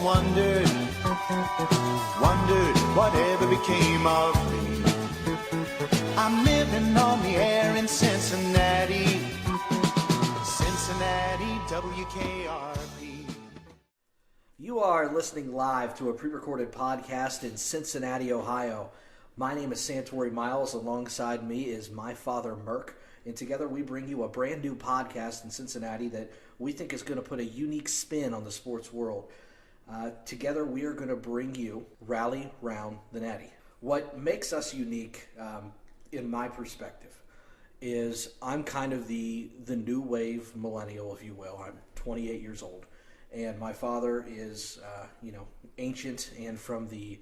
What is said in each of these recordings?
wondered whatever became of me. I'm living on the air in Cincinnati, WKRP. You are listening live to a pre-recorded podcast in Cincinnati, Ohio. My name is Santori Miles. Alongside me is my father, Merc. And together we bring you a brand new podcast in Cincinnati that we think is going to put a unique spin on the sports world. Together we are going to bring you Rally Round the Natty. What makes us unique, in my perspective, is I'm kind of the new wave millennial, if you will. I'm 28 years old. And my father is, ancient and from the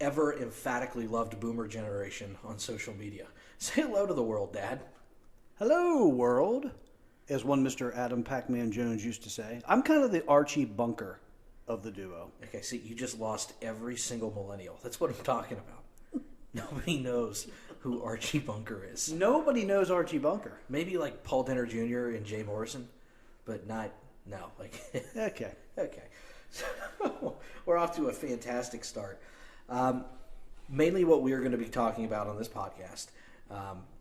ever emphatically loved boomer generation on social media. Say hello to the world, Dad. Hello, world, as one Mr. Adam Pac-Man Jones used to say. I'm kind of the Archie Bunker of the duo. Okay, see, you just lost every single millennial. That's what I'm talking about. Nobody knows who Archie Bunker is. Nobody knows Archie Bunker. Maybe like Paul Denner Jr. and Jay Morrison, but not, no. Okay. Okay. So we're off to a fantastic start. Mainly what we are going to be talking about on this podcast,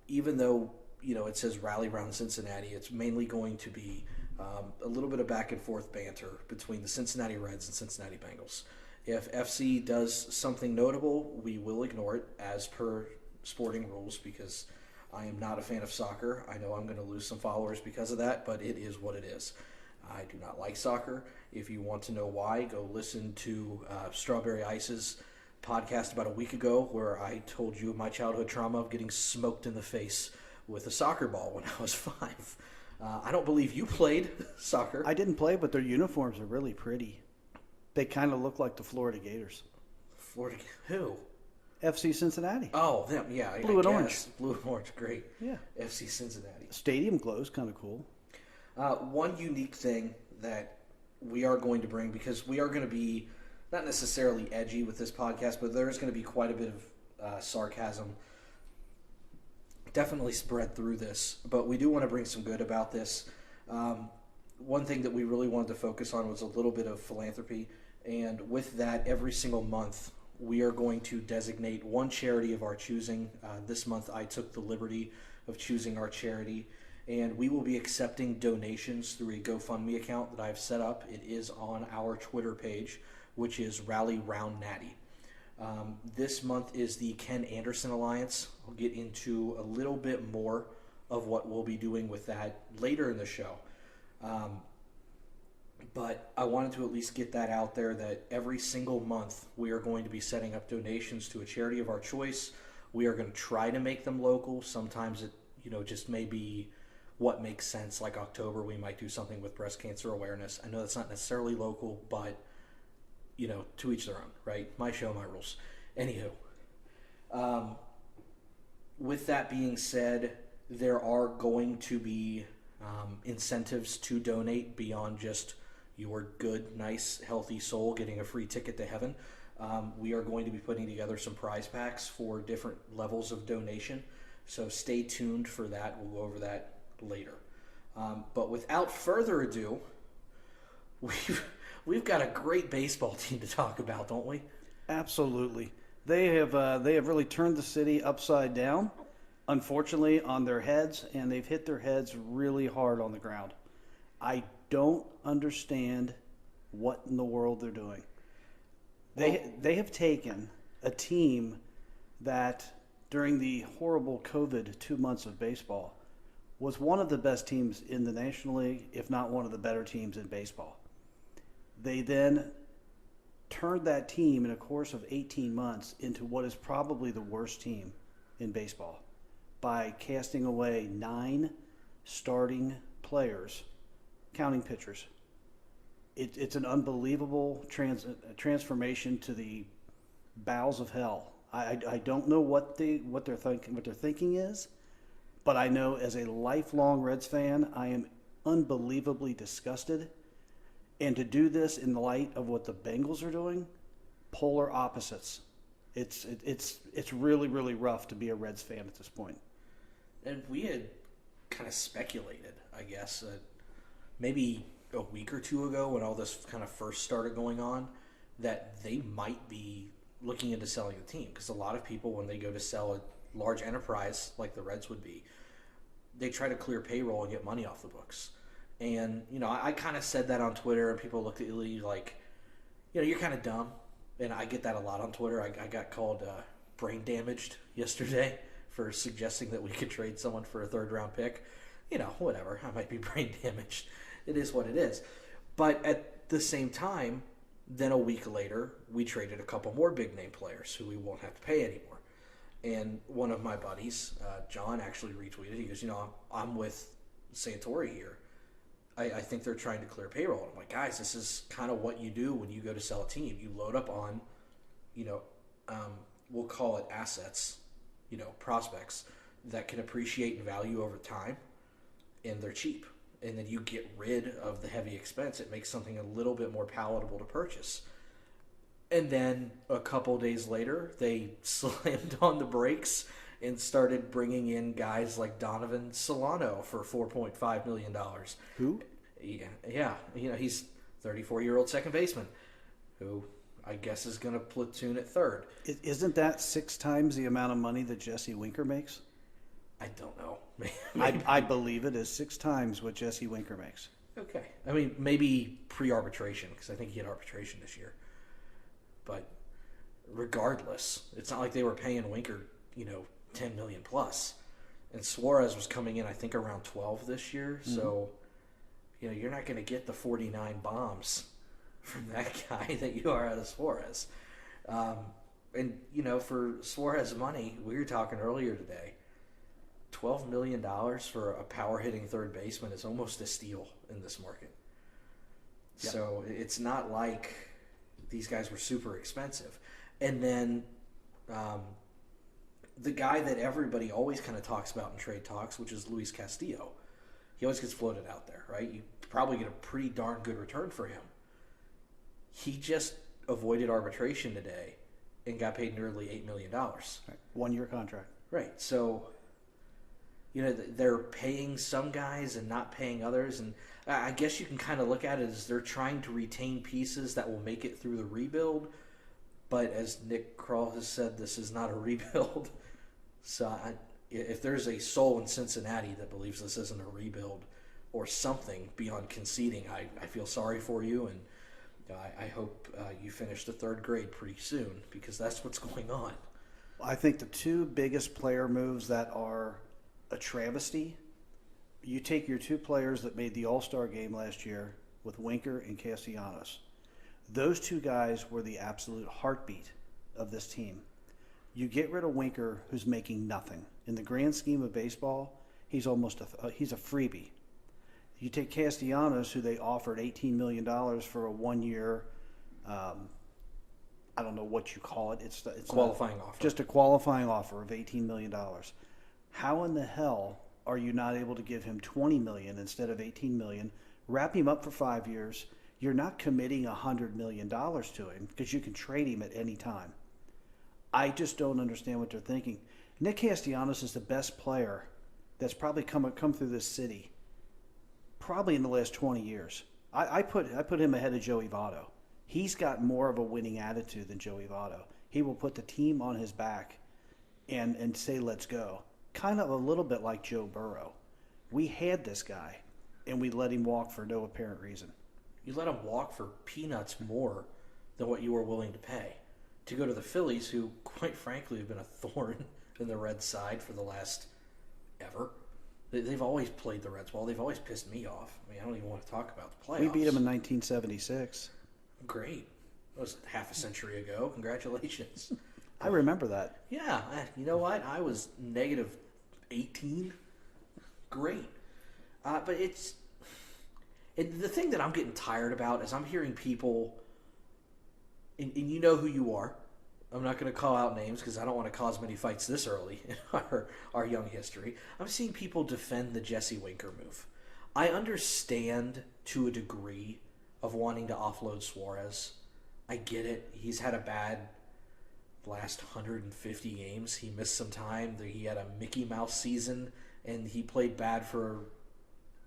even though, it says Rally Round Cincinnati, it's mainly going to be a little bit of back and forth banter between the Cincinnati Reds and Cincinnati Bengals. If FC does something notable, we will ignore it as per sporting rules because I am not a fan of soccer. I know I'm going to lose some followers because of that, but it is what it is. I do not like soccer. If you want to know why, go listen to Strawberry Ice's podcast about a week ago where I told you my childhood trauma of getting smoked in the face with a soccer ball when I was 5. I don't believe you played soccer. I didn't play, but their uniforms are really pretty. They kind of look like the Florida Gators. Florida, who? FC Cincinnati. Oh, them, yeah. Blue and orange. Blue and orange, great. Yeah. FC Cincinnati. Stadium glow is kind of cool. One unique thing that we are going to bring, because we are going to be not necessarily edgy with this podcast, but there is going to be quite a bit of sarcasm definitely spread through this. But we do want to bring some good about this. One thing that we really wanted to focus on was a little bit of philanthropy. And with that, every single month, we are going to designate one charity of our choosing. This month, I took the liberty of choosing our charity. And we will be accepting donations through a GoFundMe account that I've set up. It is on our Twitter page, which is Rally Round Natty. This month is the Ken Anderson Alliance. I'll get into a little bit more of what we'll be doing with that later in the show. But I wanted to at least get that out there that every single month we are going to be setting up donations to a charity of our choice. We are going to try to make them local. Sometimes it, just may be what makes sense. Like October, we might do something with breast cancer awareness. I know that's not necessarily local, but to each their own, right? My show, my rules. Anywho, with that being said, there are going to be incentives to donate beyond just your good, nice, healthy soul getting a free ticket to heaven. We are going to be putting together some prize packs for different levels of donation. So stay tuned for that. We'll go over that later. But without further ado, we've got a great baseball team to talk about, don't we? Absolutely. They have really turned the city upside down, unfortunately, on their heads, and they've hit their heads really hard on the ground. I don't understand what in the world they're doing. They have taken a team that during the horrible COVID 2 months of baseball was one of the best teams in the National League, if not one of the better teams in baseball. They then turned that team in a course of 18 months into what is probably the worst team in baseball by casting away 9 starting players, counting pitchers. It's an unbelievable transformation to the bowels of hell. I don't know what their thinking is, but I know as a lifelong Reds fan, I am unbelievably disgusted. And to do this in the light of what the Bengals are doing, polar opposites. It's really, really rough to be a Reds fan at this point. And we had kind of speculated, I guess, maybe a week or two ago when all this kind of first started going on, that they might be looking into selling the team. Because a lot of people, when they go to sell a large enterprise like the Reds would be, they try to clear payroll and get money off the books. And, I kind of said that on Twitter, and people looked at me like, you're kind of dumb. And I get that a lot on Twitter. I got called brain damaged yesterday for suggesting that we could trade someone for a third-round pick. Whatever. I might be brain damaged. It is what it is. But at the same time, then a week later, we traded a couple more big-name players who we won't have to pay anymore. And one of my buddies, John, actually retweeted. He goes, I'm with Santori here. I think they're trying to clear payroll. I'm like, guys, this is kind of what you do when you go to sell a team. You load up on, we'll call it assets, prospects that can appreciate in value over time, and they're cheap. And then you get rid of the heavy expense. It makes something a little bit more palatable to purchase. And then a couple days later, they slammed on the brakes and started bringing in guys like Donovan Solano for $4.5 million. Who? Yeah. He's 34-year-old second baseman who I guess is going to platoon at third. Isn't that 6 times the amount of money that Jesse Winker makes? I don't know. I believe it is 6 times what Jesse Winker makes. Okay. I mean, maybe pre-arbitration, because I think he had arbitration this year. But regardless, it's not like they were paying Winker, $10 million plus. And Suarez was coming in, I think, around 12 this year. Mm-hmm. So, you're not going to get the 49 bombs from that guy that you are out of Suarez. And, for Suarez money, we were talking earlier today, $12 million for a power-hitting third baseman is almost a steal in this market. Yep. So it's not like these guys were super expensive. And then the guy that everybody always kind of talks about in trade talks, which is Luis Castillo, he always gets floated out there, right? You probably get a pretty darn good return for him. He just avoided arbitration today and got paid nearly $8 million. Right. 1-year contract. Right. So, they're paying some guys and not paying others. And I guess you can kind of look at it as they're trying to retain pieces that will make it through the rebuild. But as Nick Kroll has said, this is not a rebuild. So if there's a soul in Cincinnati that believes this isn't a rebuild or something beyond conceding, I feel sorry for you. And I hope you finish the 3rd grade pretty soon, because that's what's going on. I think the 2 biggest player moves that are a travesty, you take your 2 players that made the All-Star game last year with Winker and Castellanos. Those 2 guys were the absolute heartbeat of this team. You get rid of Winker, who's making nothing. In the grand scheme of baseball, he's almost he's a freebie. You take Castellanos, who they offered $18 million for a 1-year, I don't know what you call it. It's qualifying offer. Just a qualifying offer of $18 million. How in the hell are you not able to give him $20 million instead of $18 million? Wrap him up for 5 years. You're not committing $100 million to him because you can trade him at any time. I just don't understand what they're thinking. Nick Castellanos is the best player that's probably come through this city probably in the last 20 years. I put him ahead of Joey Votto. He's got more of a winning attitude than Joey Votto. He will put the team on his back and say, let's go. Kind of a little bit like Joe Burrow. We had this guy, and we let him walk for no apparent reason. You let him walk for peanuts more than what you were willing to pay. To go to the Phillies, who, quite frankly, have been a thorn in the Reds' side for the last ever. They've always played the Reds well. They've always pissed me off. I mean, I don't even want to talk about the playoffs. We beat them in 1976. Great. That was half a century ago. Congratulations. I remember that. Yeah. You know what? I was negative 18. Great. But the thing that I'm getting tired about is I'm hearing people, and you know who you are. I'm not going to call out names because I don't want to cause many fights this early in our young history. I'm seeing people defend the Jesse Winker move. I understand to a degree of wanting to offload Suarez. I get it. He's had a bad last 150 games. He missed some time. He had a Mickey Mouse season, and he played bad for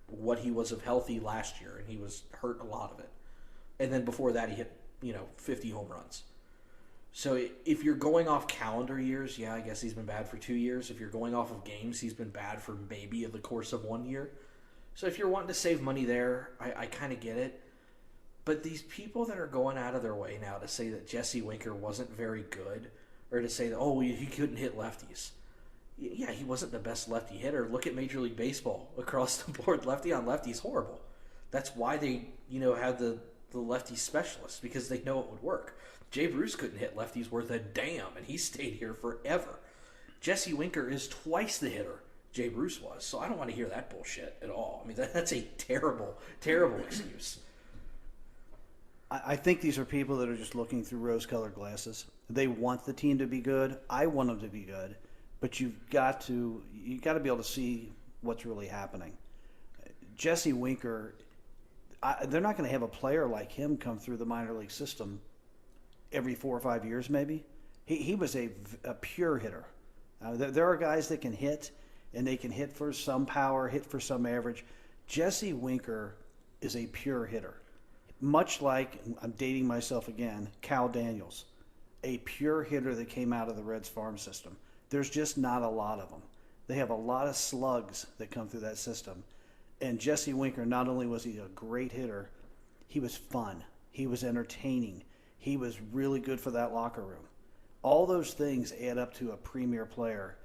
what he was of healthy last year, and he was hurt a lot of it. And then before that, he hit 50 home runs. So if you're going off calendar years, yeah, I guess he's been bad for 2 years. If you're going off of games, he's been bad for maybe the course of 1 year. So if you're wanting to save money there, I kind of get it. But these people that are going out of their way now to say that Jesse Winker wasn't very good, or to say that, he couldn't hit lefties. Yeah, he wasn't the best lefty hitter. Look at Major League Baseball. Across the board, lefty on lefty is horrible. That's why they, have the lefty specialists, because they know it would work. Jay Bruce couldn't hit lefties worth a damn, and he stayed here forever. Jesse Winker is twice the hitter Jay Bruce was, so I don't want to hear that bullshit at all. I mean, that's a terrible, terrible excuse. I think these are people that are just looking through rose-colored glasses. They want the team to be good. I want them to be good, but you got to be able to see what's really happening. Jesse Winker, they're not going to have a player like him come through the minor league system every 4 or 5 years, maybe. He was a pure hitter. There are guys that can hit, and they can hit for some power, hit for some average. Jesse Winker is a pure hitter. Much like, I'm dating myself again, Cal Daniels, a pure hitter that came out of the Reds farm system. There's just not a lot of them. They have a lot of slugs that come through that system. And Jesse Winker, not only was he a great hitter, he was fun. He was entertaining. He was really good for that locker room. All those things add up to a premier player,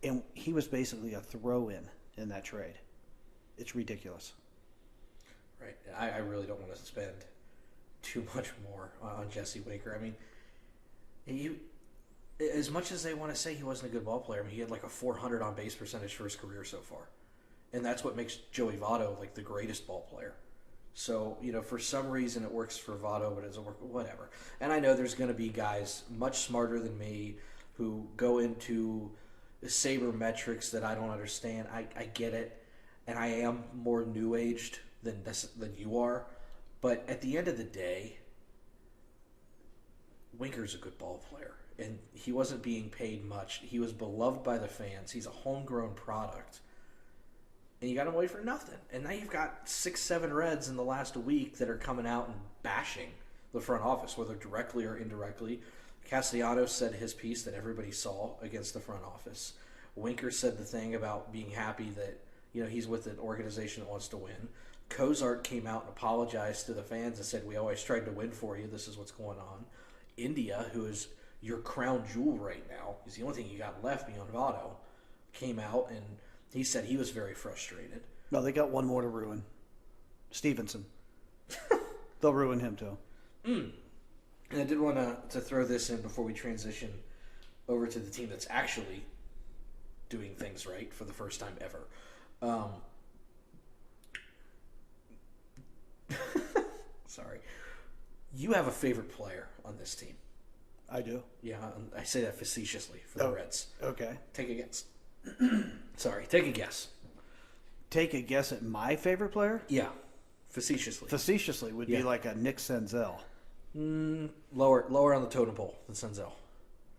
and he was basically a throw-in that trade. It's ridiculous. Right. I really don't want to spend too much more on Jesse Winker. I mean, as much as they want to say he wasn't a good ball player, I mean, he had like a 400 on base percentage for his career so far. And that's what makes Joey Votto like the greatest ball player. So, for some reason it works for Votto, but it doesn't work, whatever. And I know there's going to be guys much smarter than me who go into sabermetrics that I don't understand. I get it. And I am more new-aged than you are. But at the end of the day, Winker's a good ball player. And he wasn't being paid much. He was beloved by the fans. He's a homegrown product. And you got him away for nothing. And now you've got 6-7 Reds in the last week that are coming out and bashing the front office, whether directly or indirectly. Castellanos said his piece that everybody saw against the front office. Winker said the thing about being happy that he's with an organization that wants to win. Cozart came out and apologized to the fans and said, we always tried to win for you. This is what's going on. India, who is your crown jewel right now, is the only thing you got left beyond Votto, came out and he said he was very frustrated. No, they got one more to ruin. Stevenson. They'll ruin him too. And I did want to throw this in before we transition over to the team that's actually doing things right for the first time ever. Sorry. You have a favorite player on this team. I do. Yeah, I say that facetiously for the Reds. Okay. Take a guess. Sorry, take a guess. Take a guess at my favorite player? Yeah, facetiously. Facetiously would be like a Nick Senzel. Lower on the totem pole than Senzel.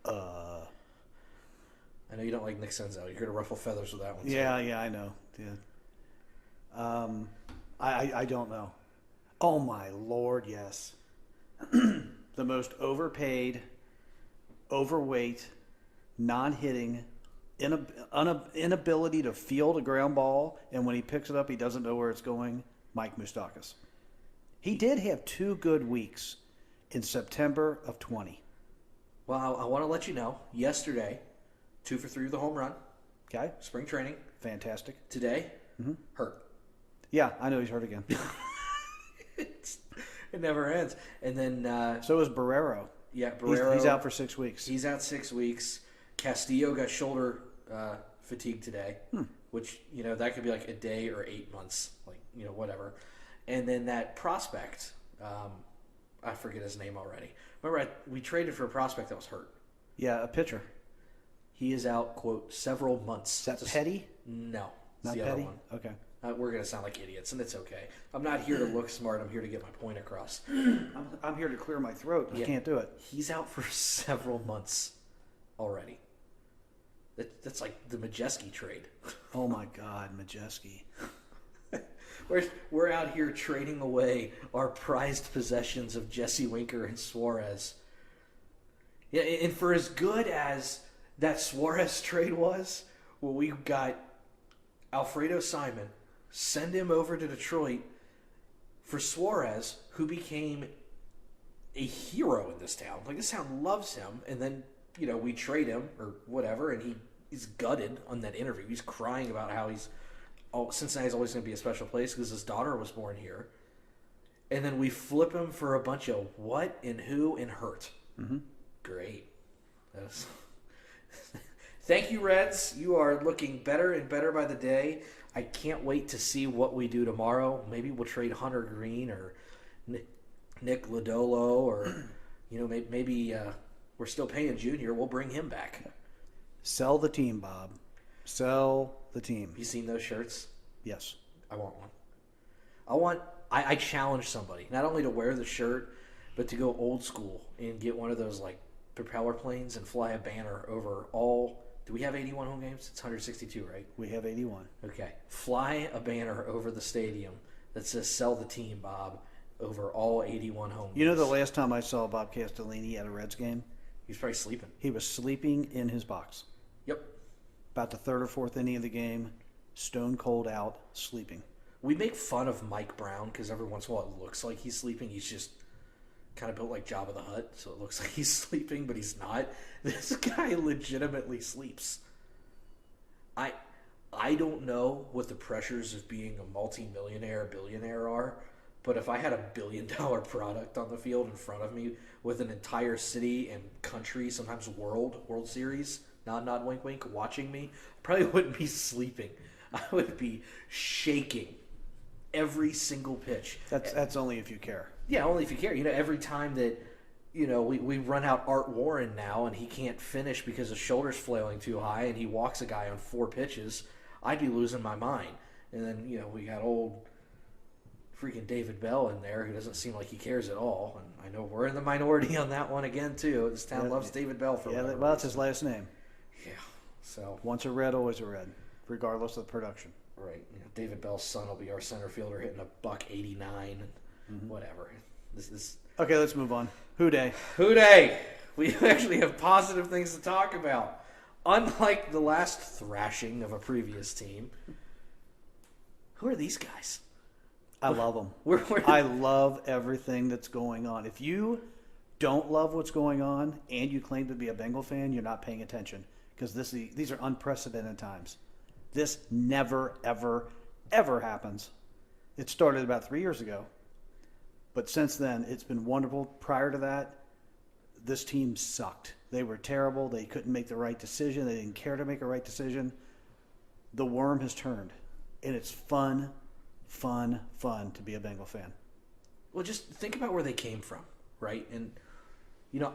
I know you don't like Nick Senzel. You're here to ruffle feathers with that one. Yeah, I know. Yeah. I don't know. Oh my Lord, yes. The most overpaid, overweight, non-hitting, inability to field a ground ball, and when he picks it up, he doesn't know where it's going. Mike Moustakas. He did have 2 good weeks in September of 20. Well, I want to let you know, yesterday, 2 for 3 with a home run. Okay. Spring training. Fantastic. Today, hurt. Yeah, I know he's hurt again. It never ends. And then... so is Barrero. Yeah, Barrero. He's out for 6 weeks. He's out 6 weeks. Castillo got shoulder fatigue today, which, that could be like a day or 8 months, whatever. And then that prospect, I forget his name already. Remember, we traded for a prospect that was hurt. Yeah, a pitcher. He is out, quote, several months. Is that Petty? No. Not the Petty? other one. Okay. We're going to sound like idiots, and it's okay. I'm not here to look smart. I'm here to get my point across. I'm here to clear my throat. I can't do it. He's out for several months already. That's like the Majeski trade. Oh, my God, Majeski. we're out here trading away our prized possessions of Jesse Winker and Suarez. Yeah, and for as good as that Suarez trade was, well, we got Alfredo Simon, send him over to Detroit for Suarez, who became a hero in this town. Like, this town loves him, and then, we trade him or whatever, and he's gutted on that interview. He's crying about how Cincinnati's always going to be a special place because his daughter was born here. And then we flip him for a bunch of what and who and hurt. Mm-hmm. Great. Thank you, Reds. You are looking better and better by the day. I can't wait to see what we do tomorrow. Maybe we'll trade Hunter Green or Nick Lodolo, or maybe we're still paying Junior. We'll bring him back. Sell the team, Bob. Sell the team. Have you seen those shirts? Yes. I want one. I challenge somebody not only to wear the shirt, but to go old school and get one of those like propeller planes and fly a banner over all. Do we have 81 home games? It's 162, right? We have 81. Okay. Fly a banner over the stadium that says "Sell the team, Bob," over all 81 home games. You know, the last time I saw Bob Castellini at a Reds game, he was probably sleeping. he was sleeping in his box. Yep. About the third or fourth inning of the game, stone cold out, sleeping. We make fun of Mike Brown because every once in a while it looks like he's sleeping. He's just kind of built like Jabba the Hutt, so it looks like he's sleeping, but he's not. This guy legitimately sleeps. I don't know what the pressures of being a multi-millionaire, billionaire are, but if I had $1 billion product on the field in front of me with an entire city and country, sometimes World Series, nod, wink, wink, watching me, I probably wouldn't be sleeping. I would be shaking every single pitch. That's only if you care. Yeah, only if you care. Every time that, we run out Art Warren now and he can't finish because his shoulder's flailing too high and he walks a guy on 4 pitches, I'd be losing my mind. And then, we got old freaking David Bell in there who doesn't seem like he cares at all. And I know we're in the minority on that one again, too. This town loves David Bell for whatever well, that's reason. his last name. Yeah, so. Once a Red, always a Red, regardless of the production. Right. David Bell's son will be our center fielder hitting a $189 and whatever. Okay, let's move on. Houday. Houday! We actually have positive things to talk about. Unlike the last thrashing of a previous team, who are these guys? I love them. We're I love everything that's going on. If you don't love what's going on and you claim to be a Bengal fan, you're not paying attention because these are unprecedented times. This never, ever, ever happens. It started about 3 years ago. But since then, it's been wonderful. Prior to that, this team sucked. They were terrible. They couldn't make the right decision. They didn't care to make a right decision. The worm has turned, and it's fun to be a Bengal fan. Well, just think about where they came from, right? And,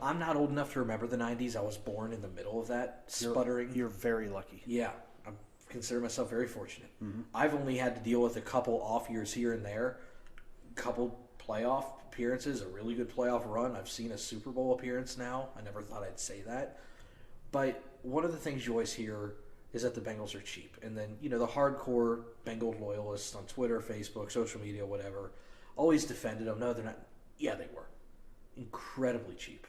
I'm not old enough to remember the 90s. I was born in the middle of that sputtering. You're very lucky. Yeah, I consider myself very fortunate. Mm-hmm. I've only had to deal with a couple off years here and there, couple playoff appearances, a really good playoff run. I've seen a Super Bowl appearance now. I never thought I'd say that. But one of the things you always hear is that the Bengals are cheap. And then, the hardcore Bengal loyalists on Twitter, Facebook, social media, whatever, always defended them. No, they're not. Yeah, they were. Incredibly cheap.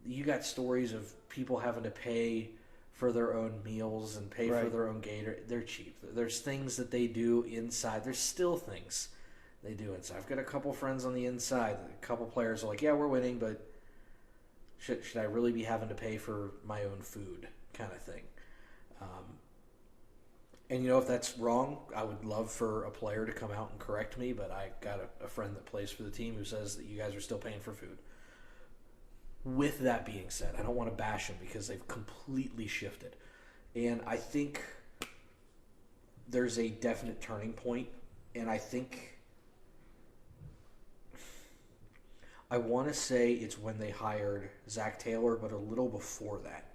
You got stories of people having to pay for their own meals and pay for their own gator. They're cheap. There's things that they do inside. There's still things they do inside. I've got a couple friends on the inside. A couple players are like, yeah, we're winning, but should I really be having to pay for my own food kind of thing? And, if that's wrong, I would love for a player to come out and correct me, but I got a friend that plays for the team who says that you guys are still paying for food. With that being said, I don't want to bash them because they've completely shifted. And I think there's a definite turning point, and I want to say it's when they hired Zach Taylor, but a little before that.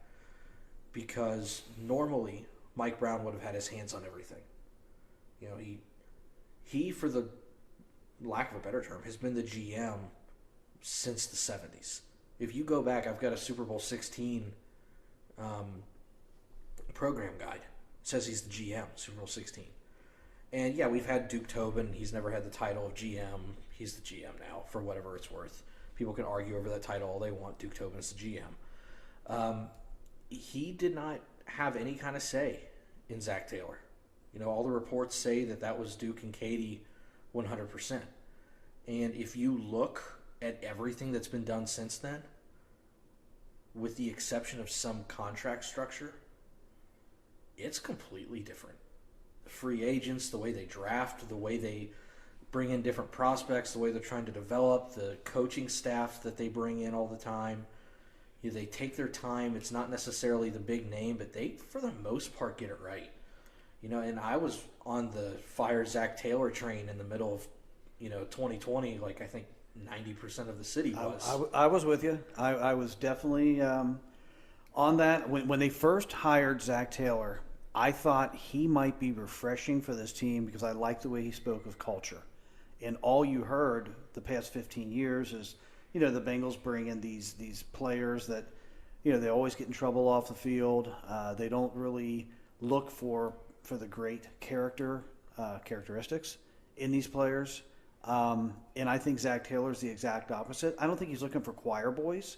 Because normally Mike Brown would have had his hands on everything. He, for the lack of a better term, has been the GM since the 70s. If you go back, I've got a Super Bowl 16 program guide. It says he's the GM, Super Bowl 16. And yeah, we've had Duke Tobin. He's never had the title of GM. He's the GM now, for whatever it's worth. People can argue over that title all they want. Duke Tobin is the GM. He did not have any kind of say in Zach Taylor. You know, all the reports say that was Duke and Katie 100%. And if you look at everything that's been done since then, with the exception of some contract structure, it's completely different. The free agents, the way they draft, the way they bring in different prospects, the way they're trying to develop, the coaching staff that they bring in all the time. You know, they take their time. It's not necessarily the big name, but they, for the most part, get it right. You know, and I was on the fire Zach Taylor train in the middle of, 2020, like I think 90% of the city was. I was with you. I was definitely on that. When they first hired Zach Taylor, I thought he might be refreshing for this team because I liked the way he spoke of culture. And all you heard the past 15 years is, the Bengals bring in these players that, they always get in trouble off the field. They don't really look for the great characteristics in these players. And I think Zach Taylor's the exact opposite. I don't think he's looking for choir boys.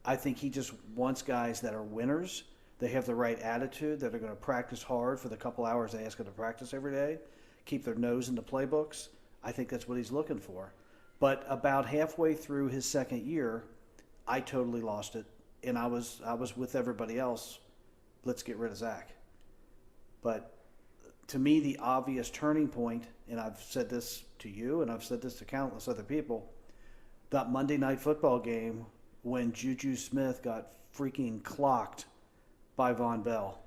I think he just wants guys that are winners. They have the right attitude, that are going to practice hard for the couple hours they ask them to practice every day, keep their nose in the playbooks. I think that's what he's looking for. But about halfway through his second year, I totally lost it. And I was with everybody else. Let's get rid of Zach. But to me, the obvious turning point, and I've said this to you and I've said this to countless other people, that Monday Night Football game when Juju Smith got freaking clocked by Von Bell.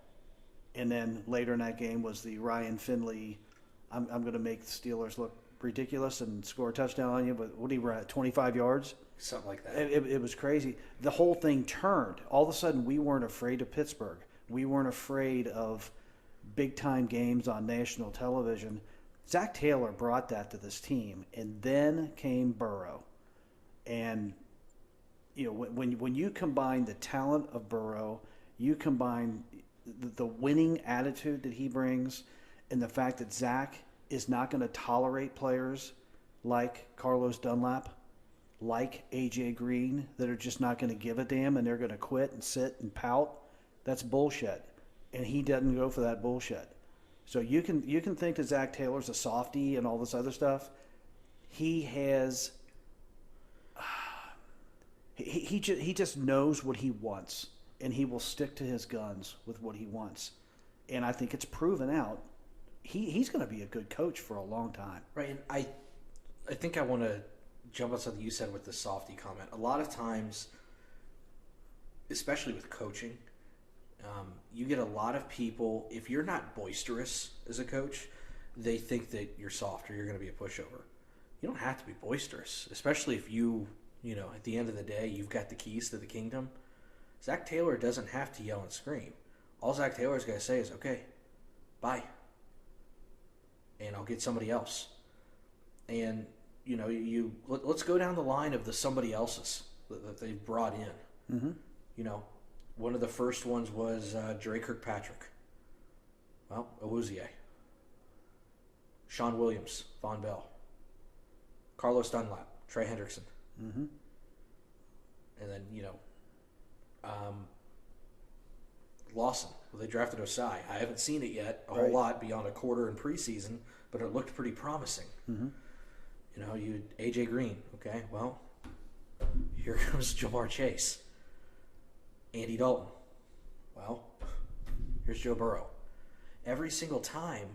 And then later in that game was the Ryan Finley, I'm going to make the Steelers look ridiculous and score a touchdown on you, but what do you run at 25 yards? Something like that. It was crazy. The whole thing turned. All of a sudden, we weren't afraid of Pittsburgh. We weren't afraid of big-time games on national television. Zach Taylor brought that to this team, and then came Burrow. And, when you combine the talent of Burrow, you combine the winning attitude that he brings, and the fact that Zach is not going to tolerate players like Carlos Dunlap, like A.J. Green, that are just not going to give a damn and they're going to quit and sit and pout, that's bullshit. And he doesn't go for that bullshit. So you can think that Zach Taylor's a softie and all this other stuff. He has he just knows what he wants, and he will stick to his guns with what he wants. And I think it's proven out. He's going to be a good coach for a long time. Right, and I think I want to jump on something you said with the softy comment. A lot of times, especially with coaching, you get a lot of people, if you're not boisterous as a coach, they think that you're soft or you're going to be a pushover. You don't have to be boisterous, especially if at the end of the day, you've got the keys to the kingdom. Zach Taylor doesn't have to yell and scream. All Zach Taylor's going to say is, okay, bye. And I'll get somebody else. And, let's go down the line of the somebody else's that they've brought in. Mm-hmm. One of the first ones was Dre Kirkpatrick. Well, Awuzie. Sean Williams, Von Bell. Carlos Dunlap, Trey Hendrickson. Mm-hmm. And then, Lawson. Well, they drafted Osai. I haven't seen it yet a whole lot beyond a quarter in preseason, but it looked pretty promising. Mm-hmm. You A.J. Green. Okay, well, here comes Jamar Chase. Andy Dalton. Well, here's Joe Burrow. Every single time,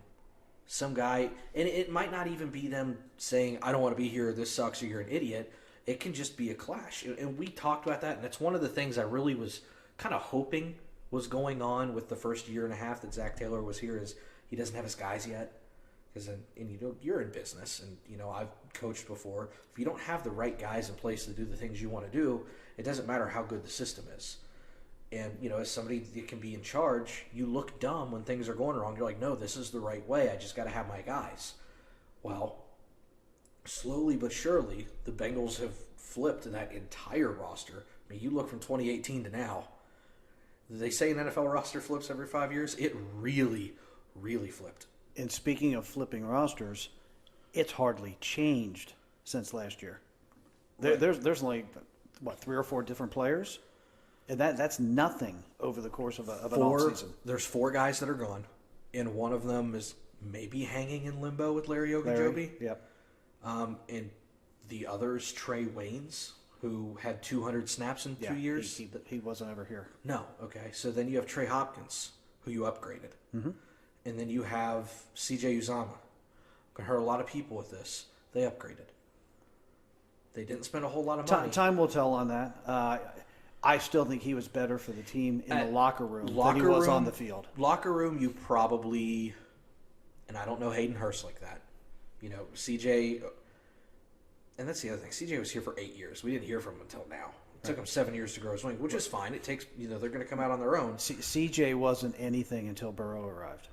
some guy, and it might not even be them saying, I don't want to be here, this sucks, or you're an idiot. It can just be a clash. And we talked about that, and it's one of the things I really was kind of hoping was going on with the first year and a half that Zach Taylor was here, is he doesn't have his guys yet. Because you're in business, and I've coached before. If you don't have the right guys in place to do the things you want to do, it doesn't matter how good the system is. And as somebody that can be in charge, you look dumb when things are going wrong. You're like, no, this is the right way. I just got to have my guys. Well, slowly but surely, the Bengals have flipped that entire roster. I mean, you look from 2018 to now. They say an NFL roster flips every 5 years. It really, really flipped. And speaking of flipping rosters, it's hardly changed since last year. There's like, what, 3 or 4 different players? And that's nothing over the course of an offseason. There's 4 guys that are gone, and one of them is maybe hanging in limbo with Larry Ogunjobi. Yep. And the other is Trey Waynes, who had 200 snaps in 2 years. He wasn't ever here. No, okay. So then you have Trey Hopkins, who you upgraded. Mm-hmm. And then you have CJ Uzama. I heard a lot of people with this. They upgraded. They didn't spend a whole lot of money. Time will tell on that. I still think he was better for the team in the locker room than he was on the field. Locker room, you probably, and I don't know Hayden Hurst like that. You know, CJ, and that's the other thing. CJ was here for 8 years. We didn't hear from him until now. It took him 7 years to grow his wings, which is fine. It takes, they're going to come out on their own. CJ wasn't anything until Burrow arrived.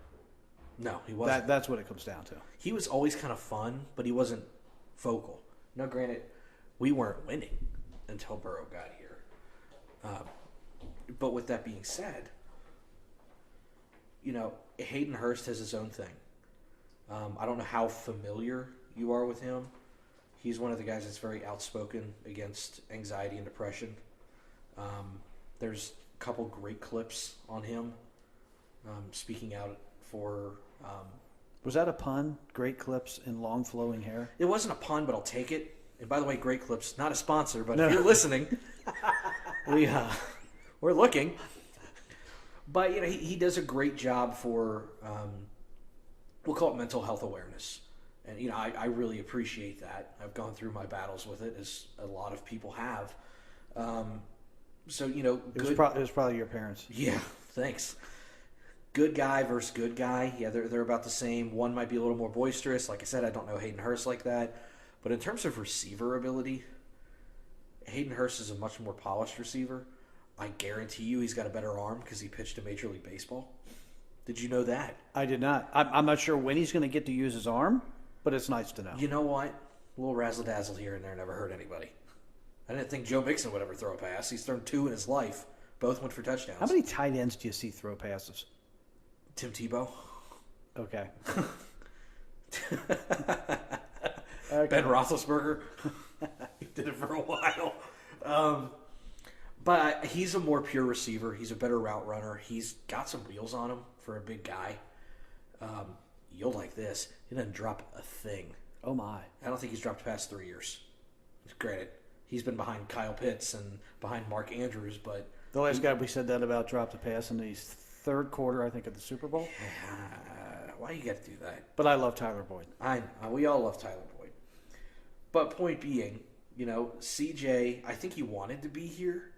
No, he wasn't. That's what it comes down to. He was always kind of fun, but he wasn't vocal. Now, granted, we weren't winning until Burrow got here. But with that being said, Hayden Hurst has his own thing. I don't know how familiar you are with him. He's one of the guys that's very outspoken against anxiety and depression. There's a couple great clips on him speaking out for... Was that a pun? Great clips and long flowing hair? It wasn't a pun, but I'll take it. And by the way, Great Clips, not a sponsor, but if you're listening, we're looking. But he does a great job for we'll call it mental health awareness, and I really appreciate that. I've gone through my battles with it, as a lot of people have. It was probably your parents. Yeah, thanks. Good guy versus good guy. Yeah, they're about the same. One might be a little more boisterous. Like I said, I don't know Hayden Hurst like that. But in terms of receiver ability, Hayden Hurst is a much more polished receiver. I guarantee you he's got a better arm because he pitched to Major League Baseball. Did you know that? I did not. I'm not sure when he's going to get to use his arm, but it's nice to know. You know what? A little razzle-dazzle here and there never hurt anybody. I didn't think Joe Mixon would ever throw a pass. He's thrown 2 in his life. Both went for touchdowns. How many tight ends do you see throw passes? Tim Tebow. Okay. Ben Roethlisberger. He did it for a while. But he's a more pure receiver. He's a better route runner. He's got some wheels on him for a big guy. You'll like this. He doesn't drop a thing. Oh, my. I don't think he's dropped past 3 years. Granted, he's been behind Kyle Pitts and behind Mark Andrews, but... The last guy we said that about dropped a pass in the third quarter, I think, of the Super Bowl. Why you got to do that? But I love Tyler Boyd. I know. We all love Tyler Boyd. But point being, CJ, I think he wanted to be here,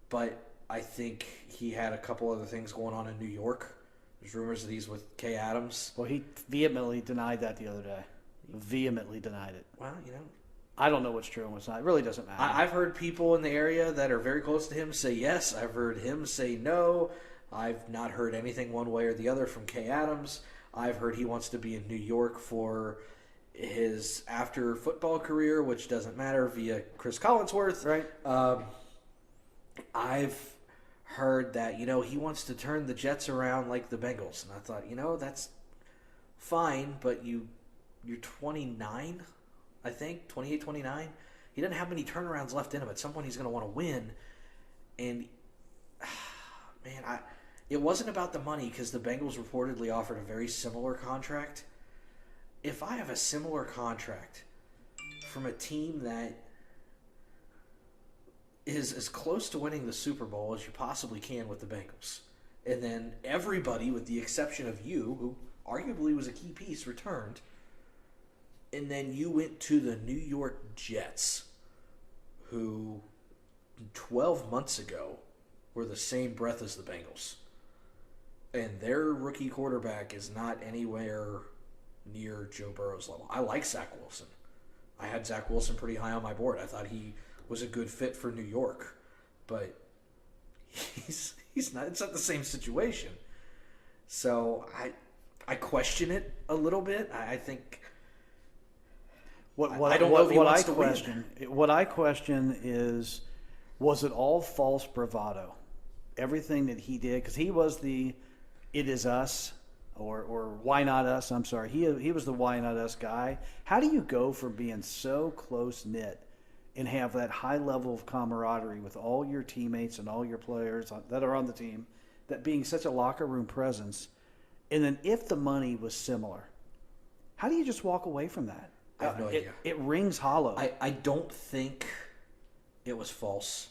but I think he had a couple other things going on in New York. There's rumors that he's with Kay Adams. Well, he vehemently denied that the other day. Vehemently denied it. Well, I don't know what's true and what's not. It really doesn't matter. I've heard people in the area that are very close to him say yes. I've heard him say no. I've not heard anything one way or the other from Kay Adams. I've heard he wants to be in New York for his after football career, which doesn't matter, via Chris Collinsworth. Right. I've heard that, he wants to turn the Jets around like the Bengals. And I thought, that's fine, but you're 29, I think, 28, 29. He doesn't have many turnarounds left in him. At some point, he's going to want to win. And, man, it wasn't about the money because the Bengals reportedly offered a very similar contract. If I have a similar contract from a team that is as close to winning the Super Bowl as you possibly can with the Bengals, and then everybody, with the exception of you, who arguably was a key piece, returned, and then you went to the New York Jets, who 12 months ago were the same breath as the Bengals, and their rookie quarterback is not anywhere near Joe Burrow's level. I like Zach Wilson. I had Zach Wilson pretty high on my board. I thought he was a good fit for New York, but he's not. It's not the same situation. So I question it a little bit. I think. I don't know if he wants to win. What I question is, was it all false bravado? Everything that he did, because he was the "it is us" or why not us? I'm sorry. He was the why not us guy. How do you go from being so close knit and have that high level of camaraderie with all your teammates and all your players that are on the team, that being such a locker room presence, and then if the money was similar, how do you just walk away from that? I have no idea. It rings hollow. I don't think it was false,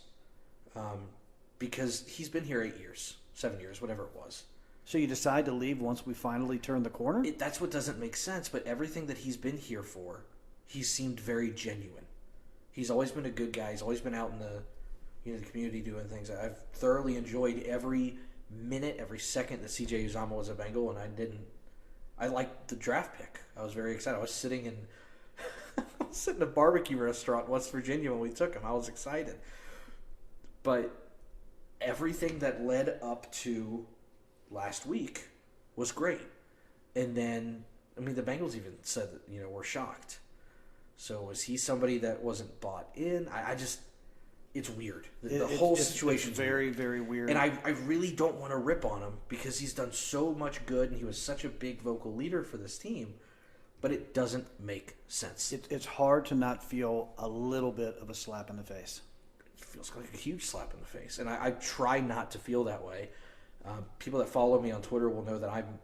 because he's been here 8 years, 7 years, whatever it was. So you decide to leave once we finally turn the corner? That's what doesn't make sense, but everything that he's been here for, he seemed very genuine. He's always been a good guy. He's always been out in the community doing things. I've thoroughly enjoyed every minute, every second that CJ Uzama was a Bengal, and I liked the draft pick. I was very excited. I was sitting in a barbecue restaurant in West Virginia when we took him. I was excited. But everything that led up to last week was great. And then, the Bengals even said that, we're shocked. So was he somebody that wasn't bought in? It's weird. The whole situation is very, very weird. And I really don't want to rip on him because he's done so much good and he was such a big vocal leader for this team. But it doesn't make sense. It's hard to not feel a little bit of a slap in the face. It feels like a huge slap in the face. And I try not to feel that way. People that follow me on Twitter will know that I'm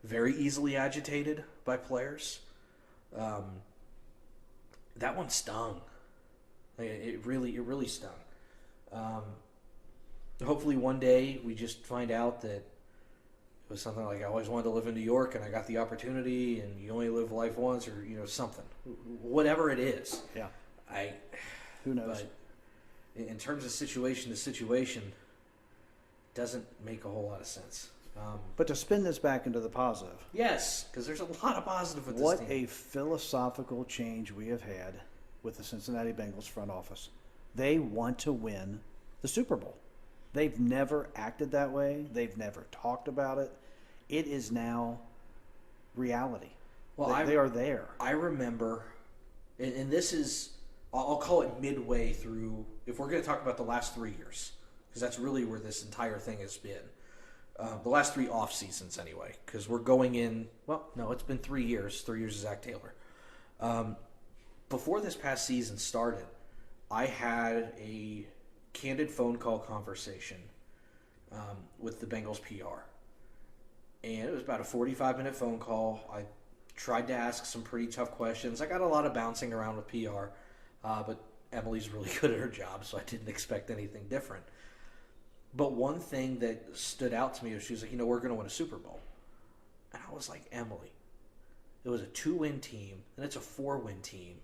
very easily agitated by players. That one stung. It really stung. Hopefully one day we just find out that it was something like I always wanted to live in New York and I got the opportunity and you only live life once, or something. Whatever it is. Yeah. Who knows? But in terms of situation to situation, doesn't make a whole lot of sense. But to spin this back into the positive. Yes, because there's a lot of positive with this What team. a philosophical change we have had with the Cincinnati Bengals front office. They want to win the Super Bowl. They've never acted that way. They've never talked about it. It is now reality. Well, they are there. I remember, and this is, I'll call it midway through, if we're going to talk about the last 3 years, because that's really where this entire thing has been. The last 3 off seasons anyway, because we're going in, it's been 3 years. 3 years of Zach Taylor. Before this past season started, I had a candid phone call conversation with the Bengals PR. And it was about a 45-minute phone call. I tried to ask some pretty tough questions. I got a lot of bouncing around with PR, but Emily's really good at her job, so I didn't expect anything different. But one thing that stood out to me was she was like, we're going to win a Super Bowl. And I was like, Emily, it was a 2-win team, and it's a 4-win team.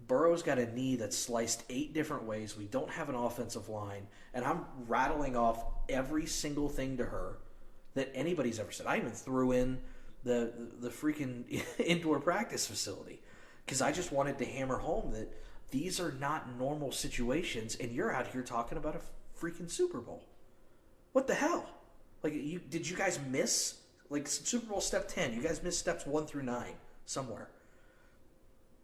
Burrow's got a knee that's sliced 8 different ways. We don't have an offensive line. And I'm rattling off every single thing to her that anybody's ever said. I even threw in the freaking indoor practice facility because I just wanted to hammer home that these are not normal situations, and you're out here talking about a freaking Super Bowl. What the hell? Did you guys miss Super Bowl step 10? You guys missed steps 1 through 9 somewhere.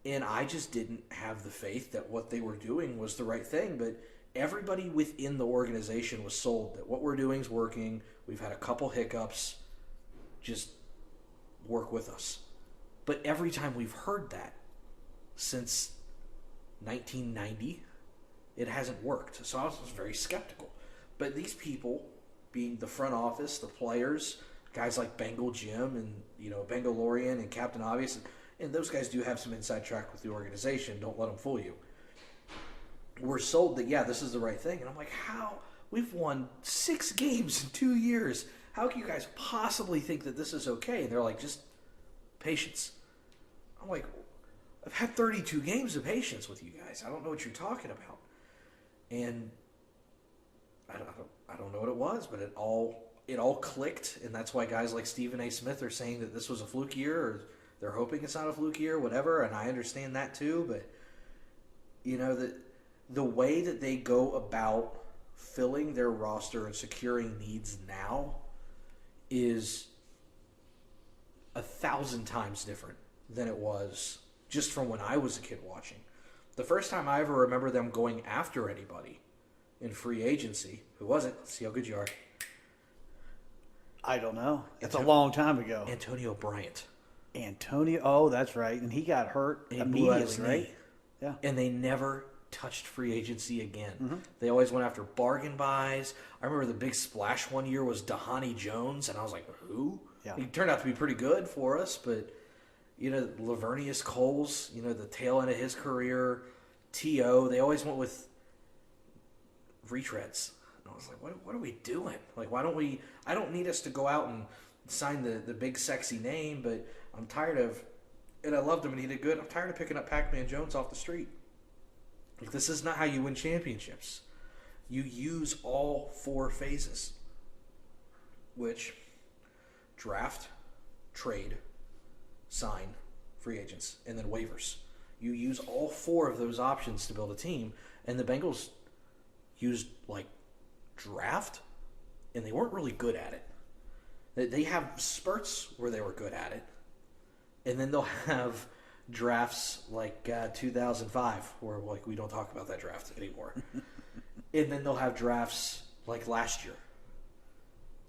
And I just didn't have the faith that what they were doing was the right thing. But everybody within the organization was sold that what we're doing is working. We've had a couple hiccups. Just work with us. But every time we've heard that since 1990, it hasn't worked. So I was very skeptical. But these people, being the front office, the players, guys like Bengal Jim and Bengalorian and Captain Obvious, and those guys do have some inside track with the organization. Don't let them fool you. We're sold that, this is the right thing. And I'm like, how? We've won 6 games in 2 years. How can you guys possibly think that this is okay? And they're like, just patience. I'm like, I've had 32 games of patience with you guys. I don't know what you're talking about. And I don't know what it was, but it all clicked. And that's why guys like Stephen A. Smith are saying that this was a fluke year, or they're hoping it's not a fluke year, whatever, and I understand that too, but the way that they go about filling their roster and securing needs now is 1,000 times different than it was just from when I was a kid watching. The first time I ever remember them going after anybody in free agency, who was it? Let's see how good you are. I don't know. It's a long time ago. Antonio Bryant. Antonio. Oh, that's right. And he got hurt He blew out immediately, his right? knee. Yeah. And they never touched free agency again. Mm-hmm. They always went after bargain buys. I remember the big splash one year was Dhani Jones, and I was like, who? Yeah. He turned out to be pretty good for us, but, Lavernius Coles, the tail end of his career, T.O., they always went with retreads. And I was like, what are we doing? Like, why don't we – I don't need us to go out and sign the big sexy name, but I'm tired of – and I loved him and he did good. I'm tired of picking up Pac-Man Jones off the street. Like, this is not how you win championships. You use all 4 phases, which draft, trade, sign, free agents, and then waivers. You use all 4 of those options to build a team, and the Bengals used, draft, and they weren't really good at it. They have spurts where they were good at it, and then they'll have drafts like 2005 where we don't talk about that draft anymore. And then they'll have drafts like last year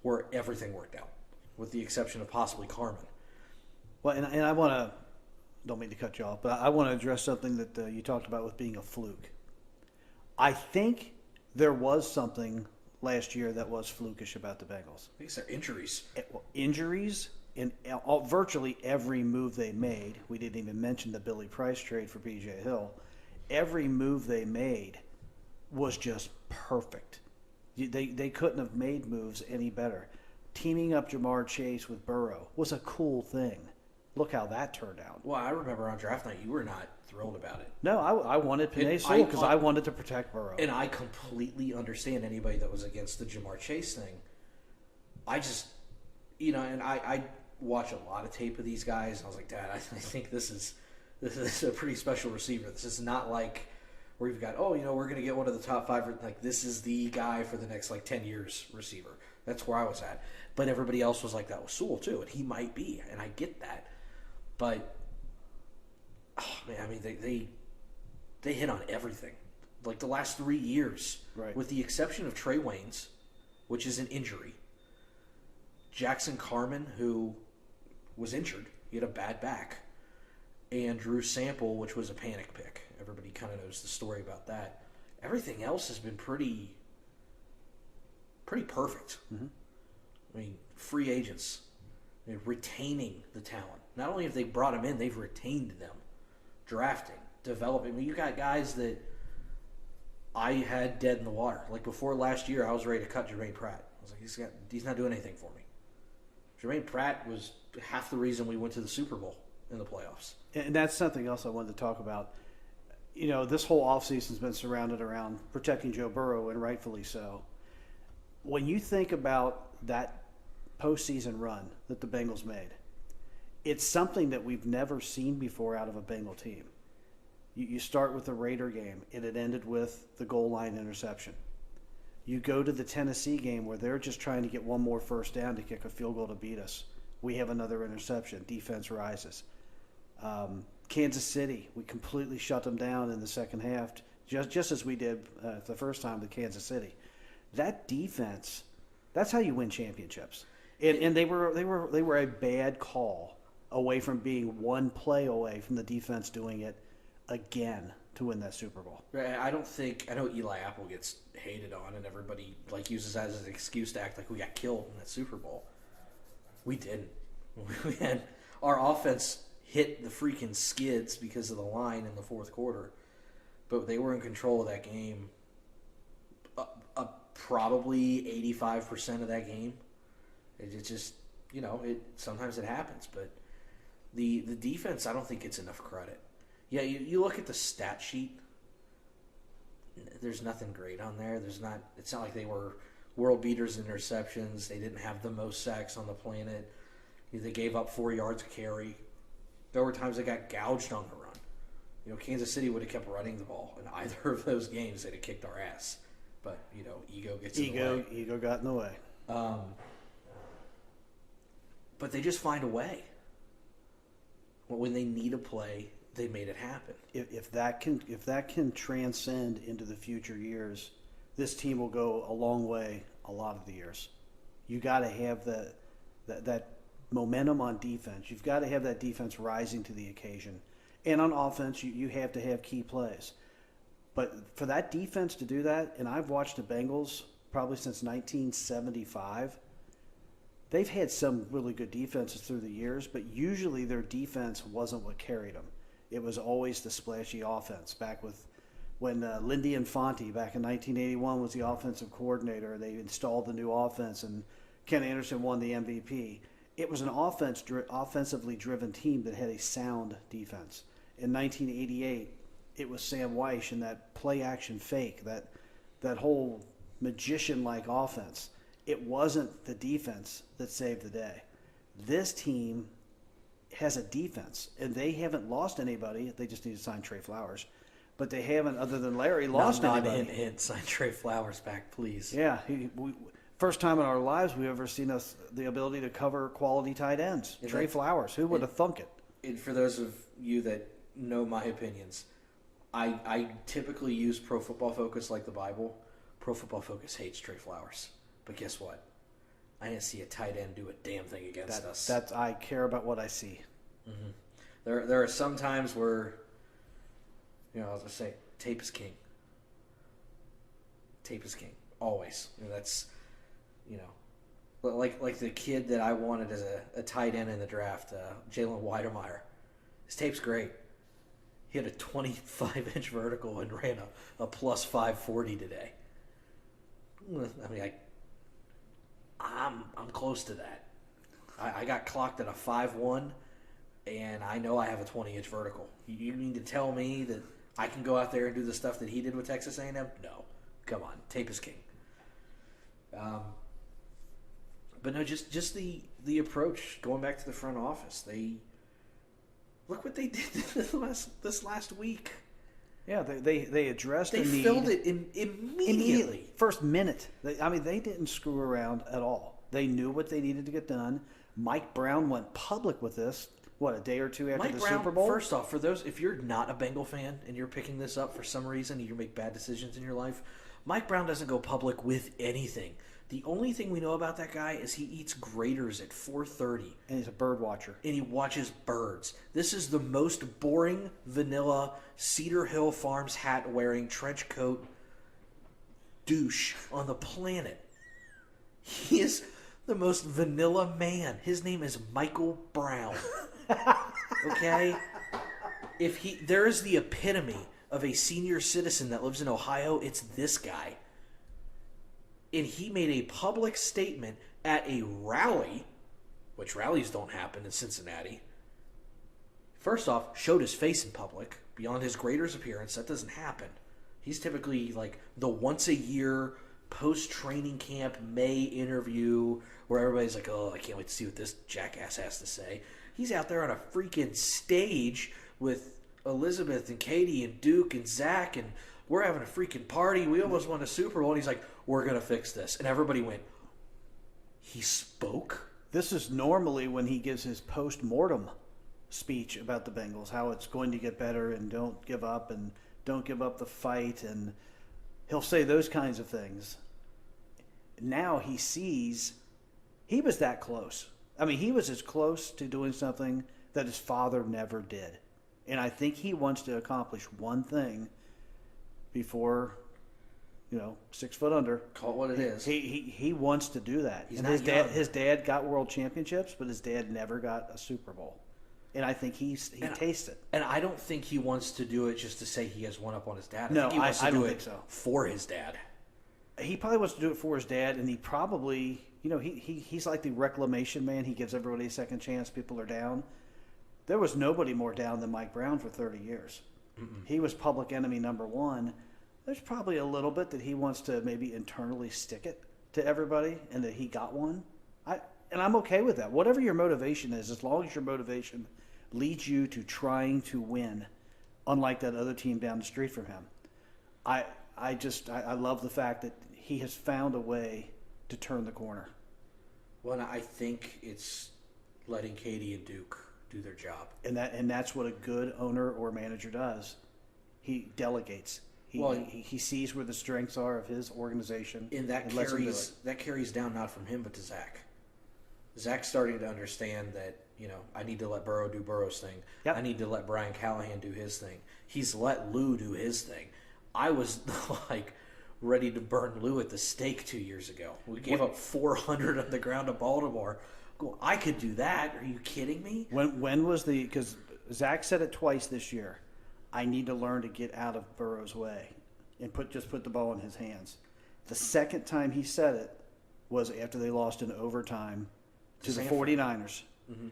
where everything worked out with the exception of possibly Carmen. Well, and I want to, don't mean to cut you off, but I want to address something that you talked about with being a fluke. I think there was something last year that was flukish about the Bengals. I think it's their injuries. Injuries in virtually every move they made. We didn't even mention the Billy Price trade for B.J. Hill. Every move they made was just perfect. They couldn't have made moves any better. Teaming up Jamar Chase with Burrow was a cool thing. Look how that turned out. Well, I remember on draft night you were not thrilled about it. No, I wanted Penei Sewell because I wanted to protect Burrow. And I completely understand anybody that was against the Jamar Chase thing. I just, and I watch a lot of tape of these guys, and I was like, Dad, I think this is a pretty special receiver. This is not like where you've got, we're going to get one of the top 5. Like, this is the guy for the next, 10 years receiver. That's where I was at. But everybody else was like that with Sewell, too, and he might be, and I get that. But, they hit on everything. Like, the last 3 years, right, with the exception of Trey Waynes, which is an injury, Jackson Carman, who was injured, he had a bad back, and Drew Sample, which was a panic pick. Everybody kind of knows the story about that. Everything else has been pretty perfect. Mm-hmm. I mean, free agents, retaining the talent. Not only have they brought them in, they've retained them. Drafting, developing. I mean, you got guys that I had dead in the water. Like before last year, I was ready to cut Jermaine Pratt. I was like, he's not doing anything for me. Jermaine Pratt was half the reason we went to the Super Bowl in the playoffs. And that's something else I wanted to talk about. This whole offseason's been surrounded around protecting Joe Burrow, and rightfully so. When you think about that postseason run that the Bengals made, it's something that we've never seen before out of a Bengal team. You start with the Raider game, and it ended with the goal line interception. You go to the Tennessee game where they're just trying to get one more first down to kick a field goal to beat us. We have another interception. Defense rises. Kansas City, we completely shut them down in the second half, just as we did the first time with Kansas City. That defense, that's how you win championships. And they were a bad call away from being one play away from the defense doing it again to win that Super Bowl. Right. I know Eli Apple gets hated on, and everybody uses that as an excuse to act like we got killed in that Super Bowl. We didn't. We had our offense hit the freaking skids because of the line in the fourth quarter, but they were in control of that game. Probably 85% of that game. It just, sometimes it happens, but the defense, I don't think gets enough credit. Yeah, you look at the stat sheet. There's nothing great on there. It's not like they were world beaters in interceptions. They didn't have the most sacks on the planet. They gave up 4 yards a carry. There were times they got gouged on the run. Kansas City would have kept running the ball in either of those games. They'd have kicked our ass. But, ego gets in the way. Ego got in the way. But they just find a way. When they need a play, they made it happen. If that can transcend into the future years, this team will go a long way a lot of the years. You got to have that momentum on defense. You've got to have that defense rising to the occasion. And on offense, you have to have key plays. But for that defense to do that, and I've watched the Bengals probably since 1975, they've had some really good defenses through the years, but usually their defense wasn't what carried them. It was always the splashy offense. Back with when Lindy Infante back in 1981 was the offensive coordinator, they installed the new offense, and Ken Anderson won the MVP. It was an offensively driven team that had a sound defense. In 1988, it was Sam Weish and that play-action fake, that whole magician-like offense. It wasn't the defense that saved the day. This team has a defense, and they haven't lost anybody. They just need to sign Trey Flowers. But they haven't, other than Larry, lost anybody. Hint, sign Trey Flowers back, please. Yeah, first time in our lives we've ever seen the ability to cover quality tight ends. And Trey Flowers, who would have thunk it? And for those of you that know my opinions, I typically use Pro Football Focus like the Bible. Pro Football Focus hates Trey Flowers. But guess what? I didn't see a tight end do a damn thing against us. I care about what I see. Mm-hmm. There are some times where, I was going to say, tape is king. Tape is king. Always. That's, like the kid that I wanted as a tight end in the draft, Jalen Weidemeyer. His tape's great. He had a 25-inch vertical and ran a plus 540 today. I mean, I'm close to that. I got clocked at a 5'1", and I know I have a 20-inch vertical. You mean to tell me that I can go out there and do the stuff that he did with Texas A&M? No. Come on. Tape is king. But no, just the approach, going back to the front office. Look what they did this last week. Yeah, they addressed the need. They filled it immediately. First minute. They didn't screw around at all. They knew what they needed to get done. Mike Brown went public with this, a day or two after Super Bowl? First off, for those, if you're not a Bengal fan and you're picking this up for some reason and you make bad decisions in your life, Mike Brown doesn't go public with anything. The only thing we know about that guy is he eats graters at 4:30. And he's a bird watcher. And he watches birds. This is the most boring, vanilla, Cedar Hill Farms hat-wearing, trench coat douche on the planet. He is the most vanilla man. His name is Michael Brown. Okay? There is the epitome of a senior citizen that lives in Ohio, it's this guy. And he made a public statement at a rally, which rallies don't happen in Cincinnati. First off, showed his face in public. Beyond his Graders appearance, that doesn't happen. He's typically like the once-a-year post-training camp May interview where everybody's like, oh, I can't wait to see what this jackass has to say. He's out there on a freaking stage with Elizabeth and Katie and Duke and Zach, and we're having a freaking party. We almost won a Super Bowl. And he's like, we're going to fix this. And everybody went, he spoke? This is normally when he gives his post-mortem speech about the Bengals, how it's going to get better and don't give up the fight. And he'll say those kinds of things. Now he sees he was that close. He was as close to doing something that his father never did. And I think he wants to accomplish one thing before, 6 foot under. Call it what it is. He wants to do that. He's and not young. His dad got world championships, but his dad never got a Super Bowl. And I think he tastes it. And I don't think he wants to do it just to say he has one up on his dad. No, think he wants to I do don't it think so. For his dad. He probably wants to do it for his dad, and he probably, he's like the reclamation man. He gives everybody a second chance. People are down. There was nobody more down than Mike Brown for 30 years. Mm-mm. He was public enemy number one. There's probably a little bit that he wants to maybe internally stick it to everybody and that he got one. And I'm okay with that. Whatever your motivation is, as long as your motivation leads you to trying to win, unlike that other team down the street from him. I love the fact that he has found a way to turn the corner. Well, I think it's letting Katie and Duke do their job. And that's what a good owner or manager does. He delegates. He sees where the strengths are of his organization. And that carries down not from him but to Zach. Zach's starting to understand that, I need to let Burrow do Burrow's thing. Yep. I need to let Brian Callahan do his thing. He's let Lou do his thing. I was like ready to burn Lou at the stake 2 years ago. We gave up 400 on the ground to Baltimore. I could do that. Are you kidding me? When was because Zach said it twice this year. I need to learn to get out of Burrow's way and just put the ball in his hands. The second time he said it was after they lost in overtime to the 49ers. Mm-hmm.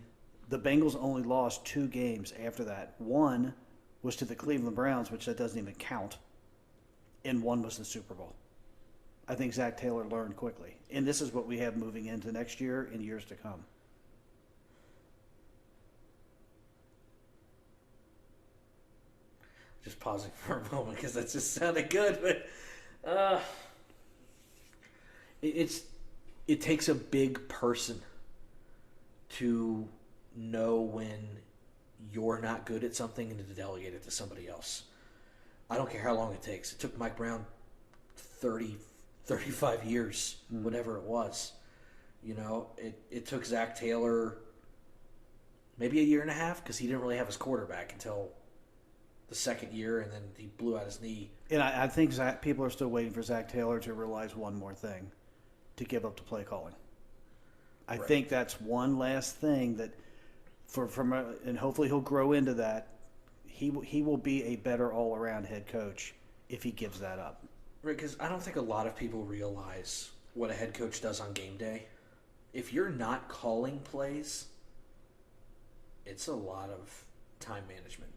The Bengals only lost 2 games after that. One was to the Cleveland Browns, which that doesn't even count, and one was the Super Bowl. I think Zach Taylor learned quickly, and this is what we have moving into next year and years to come. Just pausing for a moment because that just sounded good, but it takes a big person to know when you're not good at something and to delegate it to somebody else. I don't care how long it takes. It took Mike Brown 35 years, whatever it was. It took Zach Taylor maybe a year and a half because he didn't really have his quarterback until the second year, and then he blew out his knee. And I think people are still waiting for Zach Taylor to realize one more thing, to give up the play calling. I think that's one last thing that, and hopefully he'll grow into that. He will be a better all-around head coach if he gives that up. Right, because I don't think a lot of people realize what a head coach does on game day. If you're not calling plays, it's a lot of time management.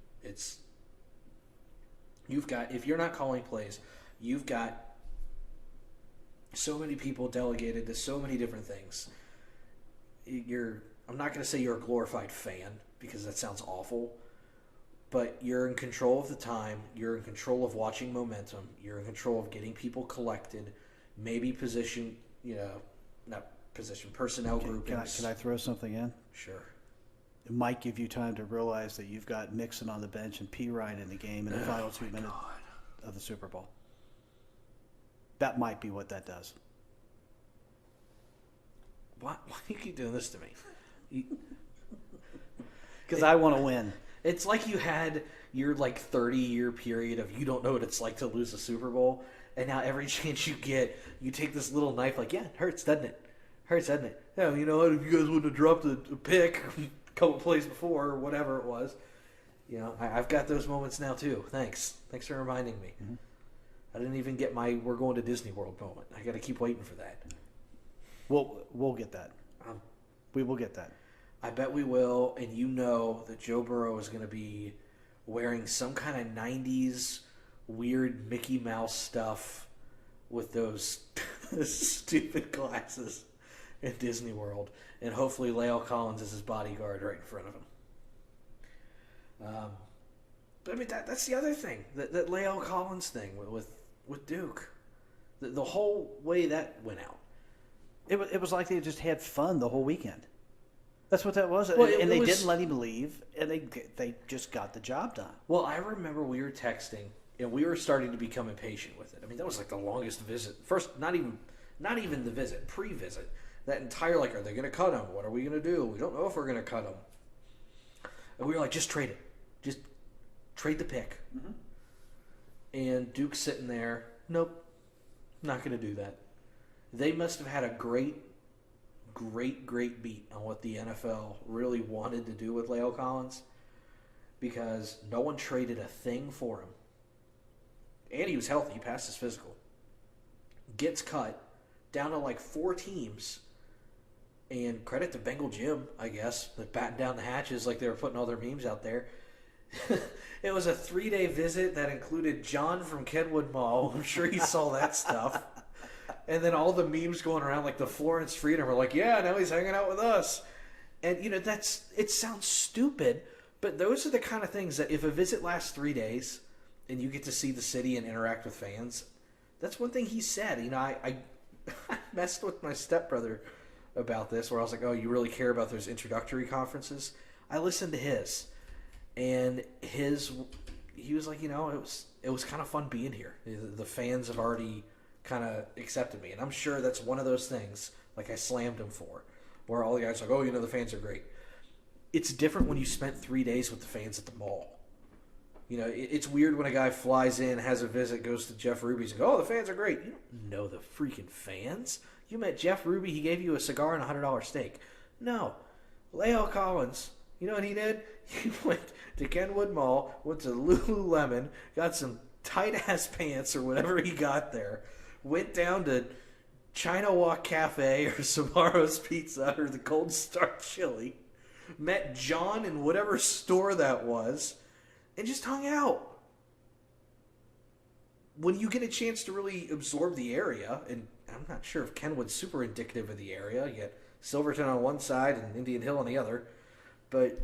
If you're not calling plays, you've got so many people delegated to so many different things. I'm not going to say you're a glorified fan because that sounds awful, but you're in control of the time. You're in control of watching momentum. You're in control of getting people collected, maybe personnel groupings. Can I throw something in? Sure. It might give you time to realize that you've got Mixon on the bench and P. Ryan in the game in the final 2 minutes of the Super Bowl. That might be what that does. Why do you keep doing this to me? Because I want to win. It's like you had your 30-year period of you don't know what it's like to lose a Super Bowl, and now every chance you get, you take this little knife it hurts, doesn't it? Hurts, doesn't it? Yeah, you know what? If you guys wouldn't have dropped a pick a couple plays before or whatever it was, I've got those moments now too. Thanks for reminding me. Mm-hmm. I didn't even get my "we're going to Disney World" moment. I got to keep waiting for that. We'll get that. We will get that. I bet we will, and that Joe Burrow is going to be wearing some kind of 90s weird Mickey Mouse stuff with those stupid glasses in Disney World, and hopefully La'el Collins is his bodyguard right in front of him. But I mean, that's the other thing, that La'el Collins thing with Duke. The whole way that went out. It was like they just had fun the whole weekend. That's what that was. Well, and they didn't let him leave, and they just got the job done. Well, I remember we were texting, and we were starting to become impatient with it. I mean, that was like the longest visit. First, not even the visit, pre-visit. That entire, are they going to cut him? What are we going to do? We don't know if we're going to cut him. And we were like, just trade it. Just trade the pick. Mm-hmm. And Duke's sitting there. Nope. Not going to do that. They must have had a great beat on what the NFL really wanted to do with La'el Collins, because no one traded a thing for him. And he was healthy. He passed his physical. Gets cut down to 4 teams. And credit to Bengal Jim, I guess, that battened down the hatches like they were putting all their memes out there. It was a 3-day visit that included John from Kenwood Mall. I'm sure he saw that stuff. And then all the memes going around, the Florence Freedom, were yeah, now he's hanging out with us. And, it sounds stupid, but those are the kind of things that if a visit lasts 3 days and you get to see the city and interact with fans, that's one thing he said. I messed with my stepbrother about this, where I was like, oh, you really care about those introductory conferences? I listened to his, and he was like, it was kind of fun being here. The fans have already kind of accepted me, and I'm sure that's one of those things I slammed him for, where all the guys are like, oh, the fans are great. It's different when you spent 3 days with the fans at the mall. It's weird when a guy flies in, has a visit, goes to Jeff Ruby's, and goes, oh, the fans are great. You don't know the freaking fans. You met Jeff Ruby, he gave you a cigar and a $100 steak. No. Leo Collins, you know what he did? He went to Kenwood Mall, went to Lululemon, got some tight-ass pants or whatever he got there, went down to China Walk Cafe or Sbarro's Pizza or the Gold Star Chili, met John in whatever store that was, and just hung out. When you get a chance to really absorb the area, and I'm not sure if Kenwood's super indicative of the area, you get Silverton on one side and Indian Hill on the other, but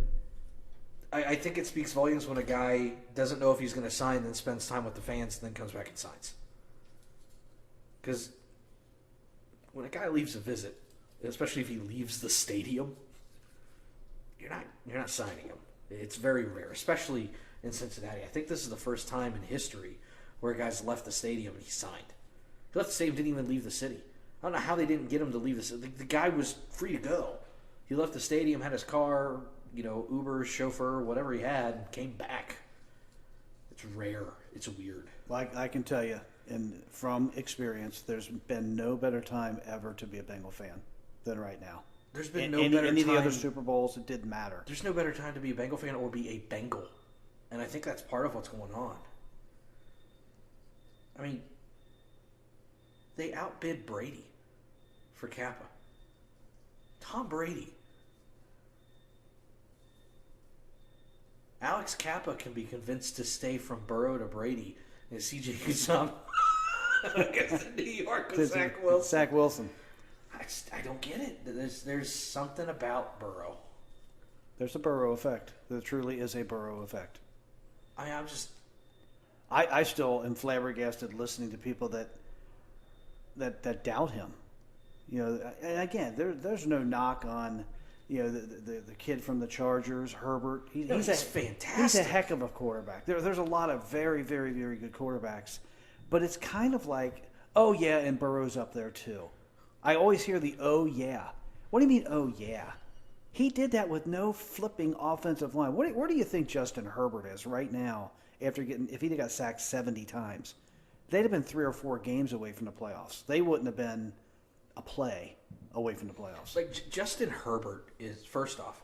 I think it speaks volumes when a guy doesn't know if he's going to sign, then spends time with the fans, and then comes back and signs. Because when a guy leaves a visit, especially if he leaves the stadium, you're not signing him. It's very rare, especially in Cincinnati. I think this is the first time in history where a guy's left the stadium and he signed. He left the stadium, didn't even leave the city. I don't know how they didn't get him to leave the city. The guy was free to go. He left the stadium, had his car, Uber, chauffeur, whatever he had, and came back. It's rare. It's weird. Like I can tell you, and from experience, there's been no better time ever to be a Bengal fan than right now. There's been no better time. Any of the other Super Bowls, it didn't matter. There's no better time to be a Bengal fan or be a Bengal. And I think that's part of what's going on. I mean, they outbid Brady for Kappa. Tom Brady. Alex Kappa can be convinced to stay from Burrow to Brady. And CJ Uzomah against New York with Zach Wilson. Zach Wilson. I don't get it. There's something about Burrow. There's a Burrow effect. There truly is a Burrow effect. I I still am flabbergasted listening to people that doubt him. And again, there's no knock on the kid from the Chargers, Herbert. He's fantastic. He's a heck of a quarterback. There's a lot of very, very, very good quarterbacks, but it's kind of like, oh yeah, and Burrow's up there too. I always hear the oh yeah. What do you mean oh yeah? He did that with no flipping offensive line. Where do you think Justin Herbert is right now after if he'd got sacked 70 times? They'd have been 3 or 4 games away from the playoffs. They wouldn't have been a play away from the playoffs. Like Justin Herbert is, first off,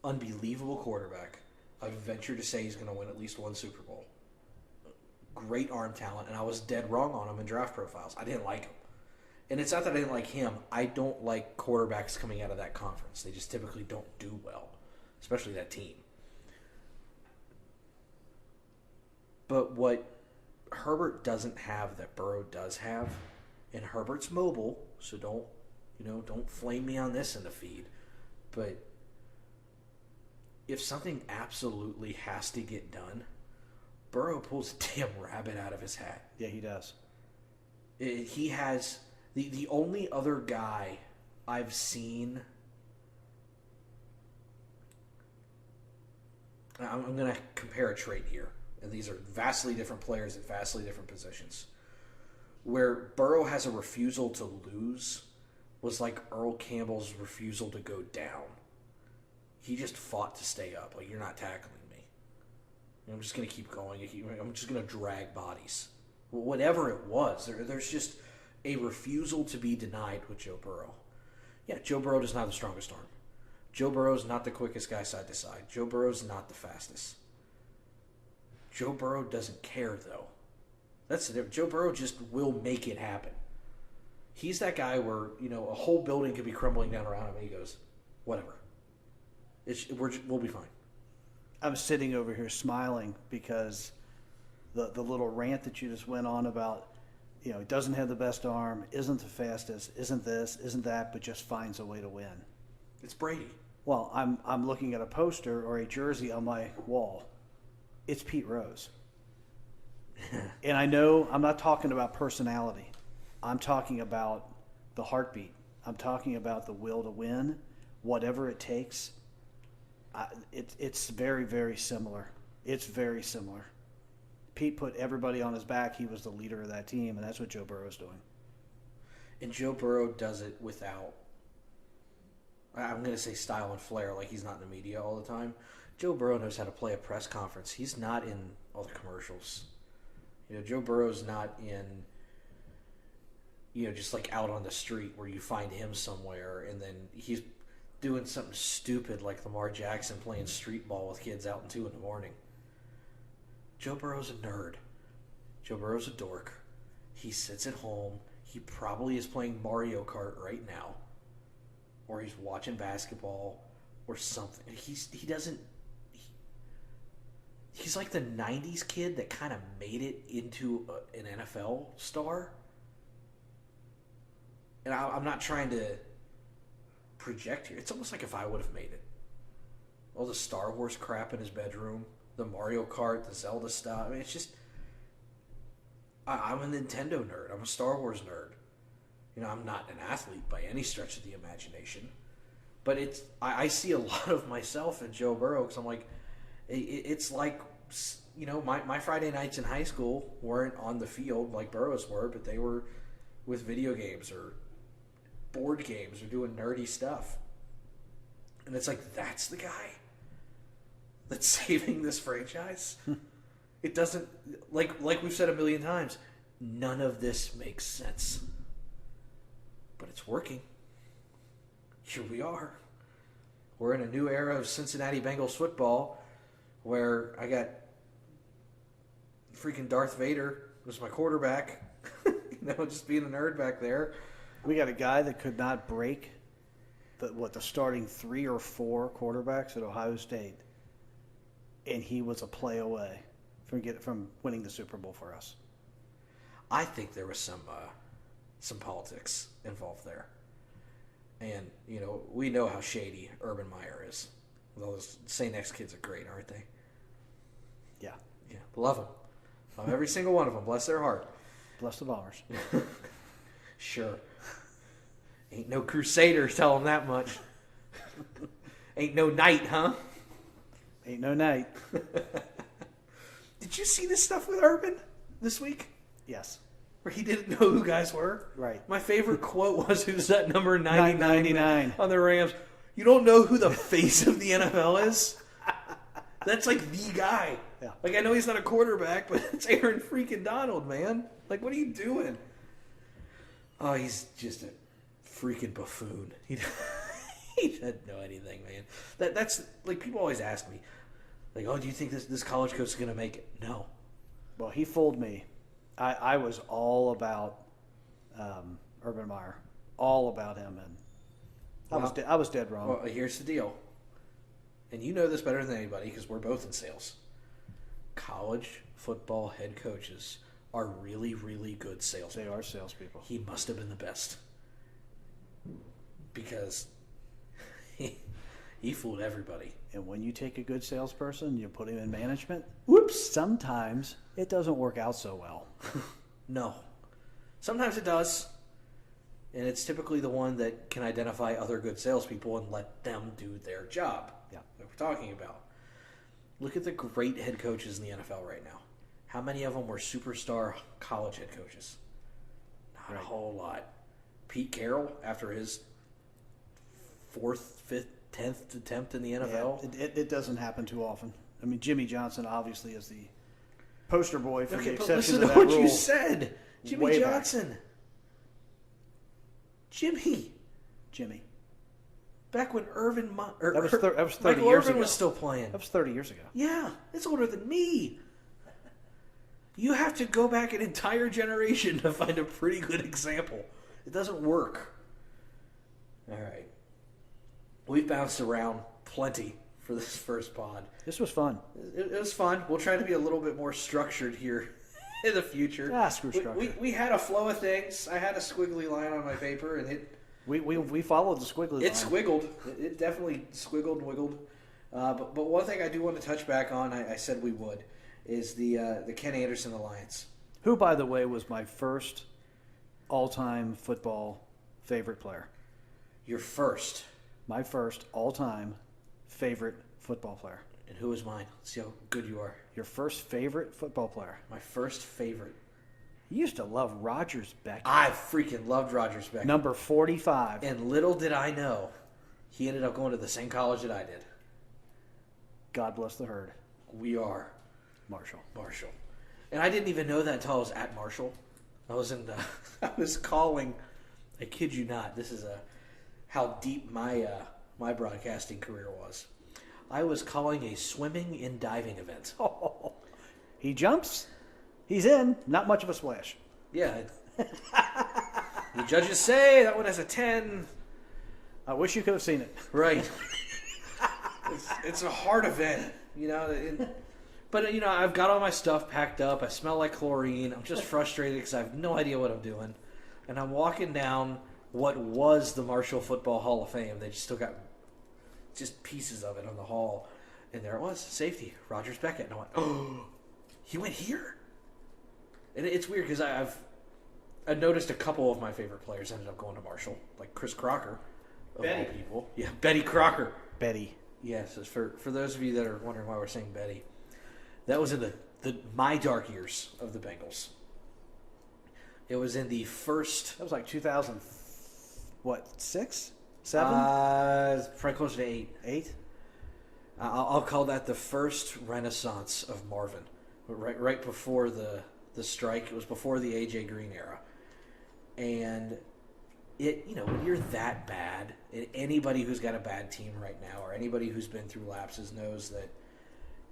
unbelievable quarterback. I venture to say he's going to win at least one Super Bowl. Great arm talent, and I was dead wrong on him in draft profiles. I didn't like him. And it's not that I didn't like him. I don't like quarterbacks coming out of that conference. They just typically don't do well, especially that team. But what Herbert doesn't have that Burrow does have, and Herbert's mobile, so don't flame me on this in the feed, but if something absolutely has to get done, Burrow pulls a damn rabbit out of his hat. Yeah, he does. He has the only other guy I've seen. I'm going to compare a trait here, and these are vastly different players at vastly different positions. Where Burrow has a refusal to lose was like Earl Campbell's refusal to go down. He just fought to stay up. Like, you're not tackling me. I'm just going to keep going. I'm just going to drag bodies. Whatever it was, there's just a refusal to be denied with Joe Burrow. Yeah, Joe Burrow does not have the strongest arm. Joe Burrow's not the quickest guy side to side. Joe Burrow's not the fastest. Joe Burrow doesn't care, though. That's the difference. Joe Burrow just will make it happen. He's that guy where, a whole building could be crumbling down around him, and he goes, whatever. We'll be fine. I'm sitting over here smiling because the little rant that you just went on about, he doesn't have the best arm, isn't the fastest, isn't this, isn't that, but just finds a way to win. It's Brady. Well, I'm looking at a poster or a jersey on my wall. It's Pete Rose. And I know I'm not talking about personality. I'm talking about the heartbeat. I'm talking about the will to win, whatever it takes. It's very, very similar. It's very similar. Pete put everybody on his back. He was the leader of that team, and that's what Joe Burrow's doing. And Joe Burrow does it without I'm going to say style and flair, like he's not in the media all the time. Joe Burrow knows how to play a press conference. He's not in all the commercials. Joe Burrow's not in, just like out on the street where you find him somewhere and then he's doing something stupid like Lamar Jackson playing street ball with kids out in 2 in the morning. Joe Burrow's a nerd. Joe Burrow's a dork. He sits at home. He probably is playing Mario Kart right now. Or he's watching basketball or something. He's like the 90s kid that kind of made it into an NFL star. And I'm not trying to project here. It's almost like if I would have made it. All the Star Wars crap in his bedroom, the Mario Kart, the Zelda stuff. I mean, it's just... I'm a Nintendo nerd. I'm a Star Wars nerd. I'm not an athlete by any stretch of the imagination. But I see a lot of myself in Joe Burrow because I'm like... It's like, my Friday nights in high school weren't on the field like Burrow's were, but they were with video games or board games or doing nerdy stuff. And it's like, that's the guy that's saving this franchise? It doesn't, like we've said a million times, none of this makes sense. But it's working. Here we are. We're in a new era of Cincinnati Bengals football where I got freaking Darth Vader was my quarterback. Just being a nerd back there. We got a guy that could not break the starting 3 or 4 quarterbacks at Ohio State, and he was a play away from winning the Super Bowl for us. I think there was some politics involved there, and we know how shady Urban Meyer is. Those St. X kids are great, aren't they? Yeah, love them. Love every single one of them. Bless their heart. Bless the Bombers. Sure. Ain't no Crusader, tell them that much. Ain't no knight, huh? Ain't no night. Did you see this stuff with Urban this week? Yes. Where he didn't know who guys were? Right. My favorite quote was, who's that number 99 99 on the Rams? You don't know who the face of the NFL is? That's like the guy. Yeah. Like, I know he's not a quarterback, but it's Aaron freaking Donald, man. Like, what are you doing? Oh, he's just a freaking buffoon. He doesn't know anything, man. That's like, people always ask me, like, oh, do you think this college coach is going to make it? No. Well, he fooled me. I was all about Urban Meyer, all about him, and I was dead wrong. Well, here's the deal, and you know this better than anybody because we're both in sales. College football head coaches are really, really good salesmen. They are salespeople. He must have been the best because he fooled everybody. And when you take a good salesperson, you put him in management. Whoops. Sometimes it doesn't work out so well. No. Sometimes it does. And it's typically the one that can identify other good salespeople and let them do their job. Yeah. That we're talking about. Look at the great head coaches in the NFL right now. How many of them were superstar college head coaches? Not a whole lot. Pete Carroll, after his 4th, 5th, 10th attempt in the NFL. Yeah, it doesn't happen too often. I mean, Jimmy Johnson obviously is the poster boy for the Okay, but exception listen to to that what rule. you said. Jimmy Way back. Johnson. Jimmy. Back when Irvin... That was 30 Michael years Irvin ago. was still playing. That was 30 years ago. Yeah, it's older than me. You have to go back an entire generation to find a pretty good example. It doesn't work. All right. We've bounced around plenty for this first pod. This was fun. It was fun. We'll try to be a little bit more structured here in the future. Screw structure. We had a flow of things. I had a squiggly line on my paper, and We followed the squiggly line. it squiggled. It definitely squiggled and wiggled. But one thing I do want to touch back on, I said we would, is the Ken Anderson Alliance. Who, by the way, was my first all-time football favorite player. Your first. My first all-time favorite football player. And who was mine? Let's see how good you are. Your first favorite football player. My first favorite. You used to love Rogers Beck. I freaking loved Rogers Beck. Number 45. And little did I know, He ended up going to the same college that I did. God bless the herd. We are Marshall. And I didn't even know that until I was at Marshall. I was I was calling. I kid you not. This is how deep my broadcasting career was. I was calling a swimming and diving event. Oh, he jumps. He's in. Not much of a splash. Yeah. The judges say that one has a 10. I wish you could have seen it. Right. It's a hard event, but I've got all my stuff packed up. I smell like chlorine. I'm just frustrated because I have no idea what I'm doing. And I'm walking down what was the Marshall Football Hall of Fame. They just still got just pieces of it on the hall. And there it was, safety, Rogers Beckett. And I went, oh, he went here? And it's weird because I noticed a couple of my favorite players ended up going to Marshall, like Chris Crocker, of all people. Yeah, Betty Crocker. Betty. Yes, for those of you that are wondering why we're saying Betty, that was in my dark years of the Bengals. It was in the first. That was like 2000. What, 6? 7? Probably closer to 8. 8? I'll call that the first renaissance of Marvin. Right before the strike, it was before the AJ Green era, and when you're that bad, anybody who's got a bad team right now, or anybody who's been through lapses, knows that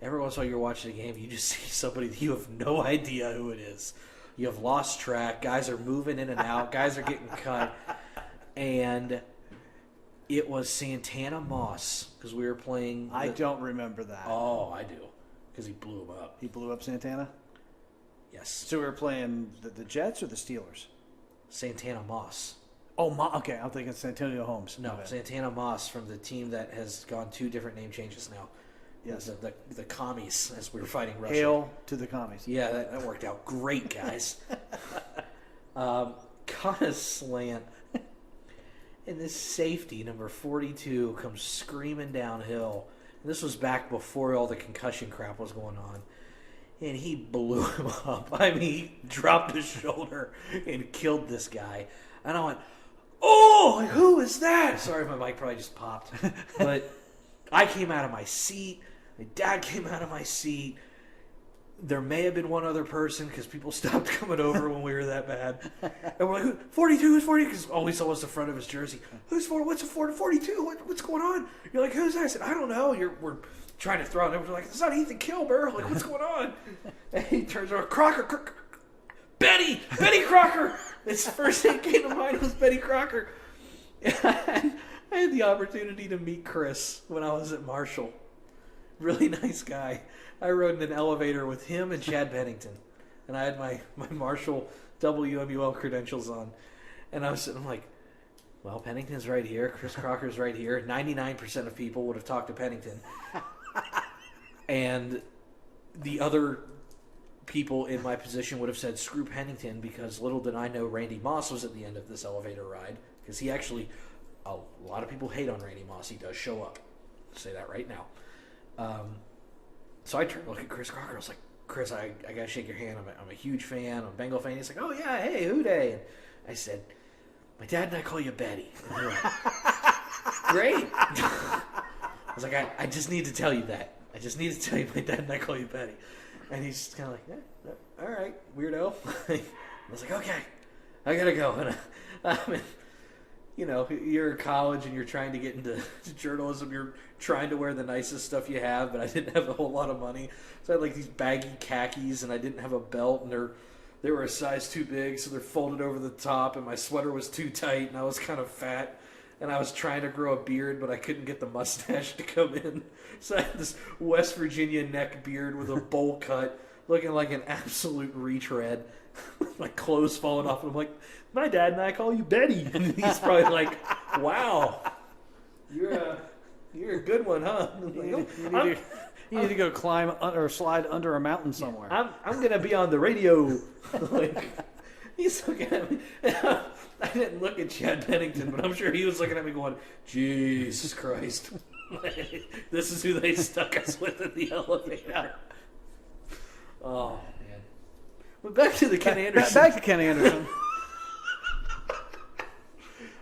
every once in a while you're watching a game, you just see somebody that you have no idea who it is. You have lost track. Guys are moving in and out. Guys are getting cut. And it was Santana Moss, because we were playing. I don't remember that. Oh, I do, because he blew him up. He blew up Santana? Yes. So we were playing the Jets or the Steelers? Santana Moss. Oh, okay. I'm thinking Santonio Holmes. No, Santana Moss from the team that has gone 2 different name changes now. Yes. The commies, as we were fighting Russia. Hail to the commies. Yeah, that worked out great, guys. Caught a slant. And this safety, number 42, comes screaming downhill. And this was back before all the concussion crap was going on. And he blew him up. I mean, he dropped his shoulder and killed this guy. And I went, oh, who is that? Sorry, my mic probably just popped. But I came out of my seat. My dad came out of my seat. There may have been one other person because people stopped coming over when we were that bad. And we're like, 42, who's 40? Because all we saw was the front of his jersey. Who's 40? What's a 42? What's going on? You're like, who's that? I said, I don't know. We're trying to throw it. And we're like, it's not Ethan Kilmer. Like, what's going on? And he turns around, Crocker. Betty Crocker. It's the first thing that came to mind was Betty Crocker. And I had the opportunity to meet Chris when I was at Marshall. Really nice guy. I rode in an elevator with him and Chad Bennington. And I had my Marshall WMUL credentials on. And I was sitting like, well, Pennington's right here. Chris Crocker's right here. 99% of people would have talked to Pennington. And the other people in my position would have said, screw Pennington, because little did I know Randy Moss was at the end of this elevator ride. Because he actually, a lot of people hate on Randy Moss. He does show up. I'll say that right now. So I turned to look at Chris Crocker. I was like, Chris, I got to shake your hand. I'm a huge fan. I'm a Bengal fan. He's like, oh, yeah, hey, who day? And I said, my dad and I call you Betty. And he went, great. I was like, I just need to tell you that. I just need to tell you my dad and I call you Betty. And he's just kind of like, all right, weirdo. I was like, okay, I got to go. And you're in college and you're trying to get into journalism. You're trying to wear the nicest stuff you have, but I didn't have a whole lot of money. So I had like these baggy khakis and I didn't have a belt, and they were a size too big, so they're folded over the top, and my sweater was too tight and I was kind of fat. And I was trying to grow a beard, but I couldn't get the mustache to come in. So I had this West Virginia neck beard with a bowl cut, looking like an absolute retread. My clothes falling off. And I'm like, my dad and I call you Betty. And he's probably like, wow, you're a good one, huh? You need to go climb or slide under a mountain somewhere. I'm going to be on the radio. Like, he's looking at me. I didn't look at Chad Bennington, but I'm sure he was looking at me going, Jesus Christ. This is who they stuck us with in the elevator. Oh, man. But back to the Ken Anderson. Back to Ken Anderson.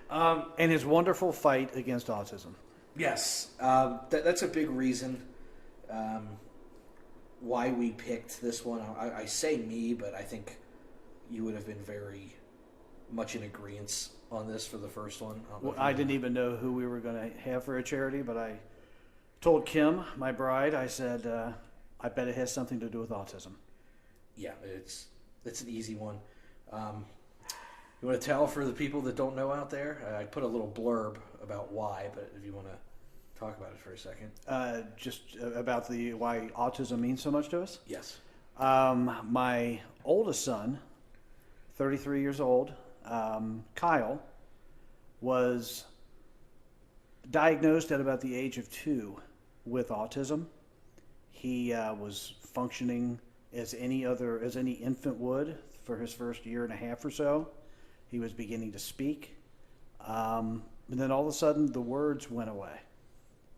And his wonderful fight against autism. Yes, that's a big reason why we picked this one. I say me, but I think you would have been very much in agreement on this for the first one. I didn't even know who we were going to have for a charity, but I told Kim, my bride, I said, I bet it has something to do with autism. Yeah, it's an easy one. You want to tell for the people that don't know out there? I put a little blurb about why, but if you want to talk about it for a second. Just about why autism means so much to us? Yes. My oldest son, 33 years old, Kyle, was diagnosed at about the age of 2 with autism. He was functioning as any infant would for his first year and a half or so. He was beginning to speak. And then all of a sudden, the words went away.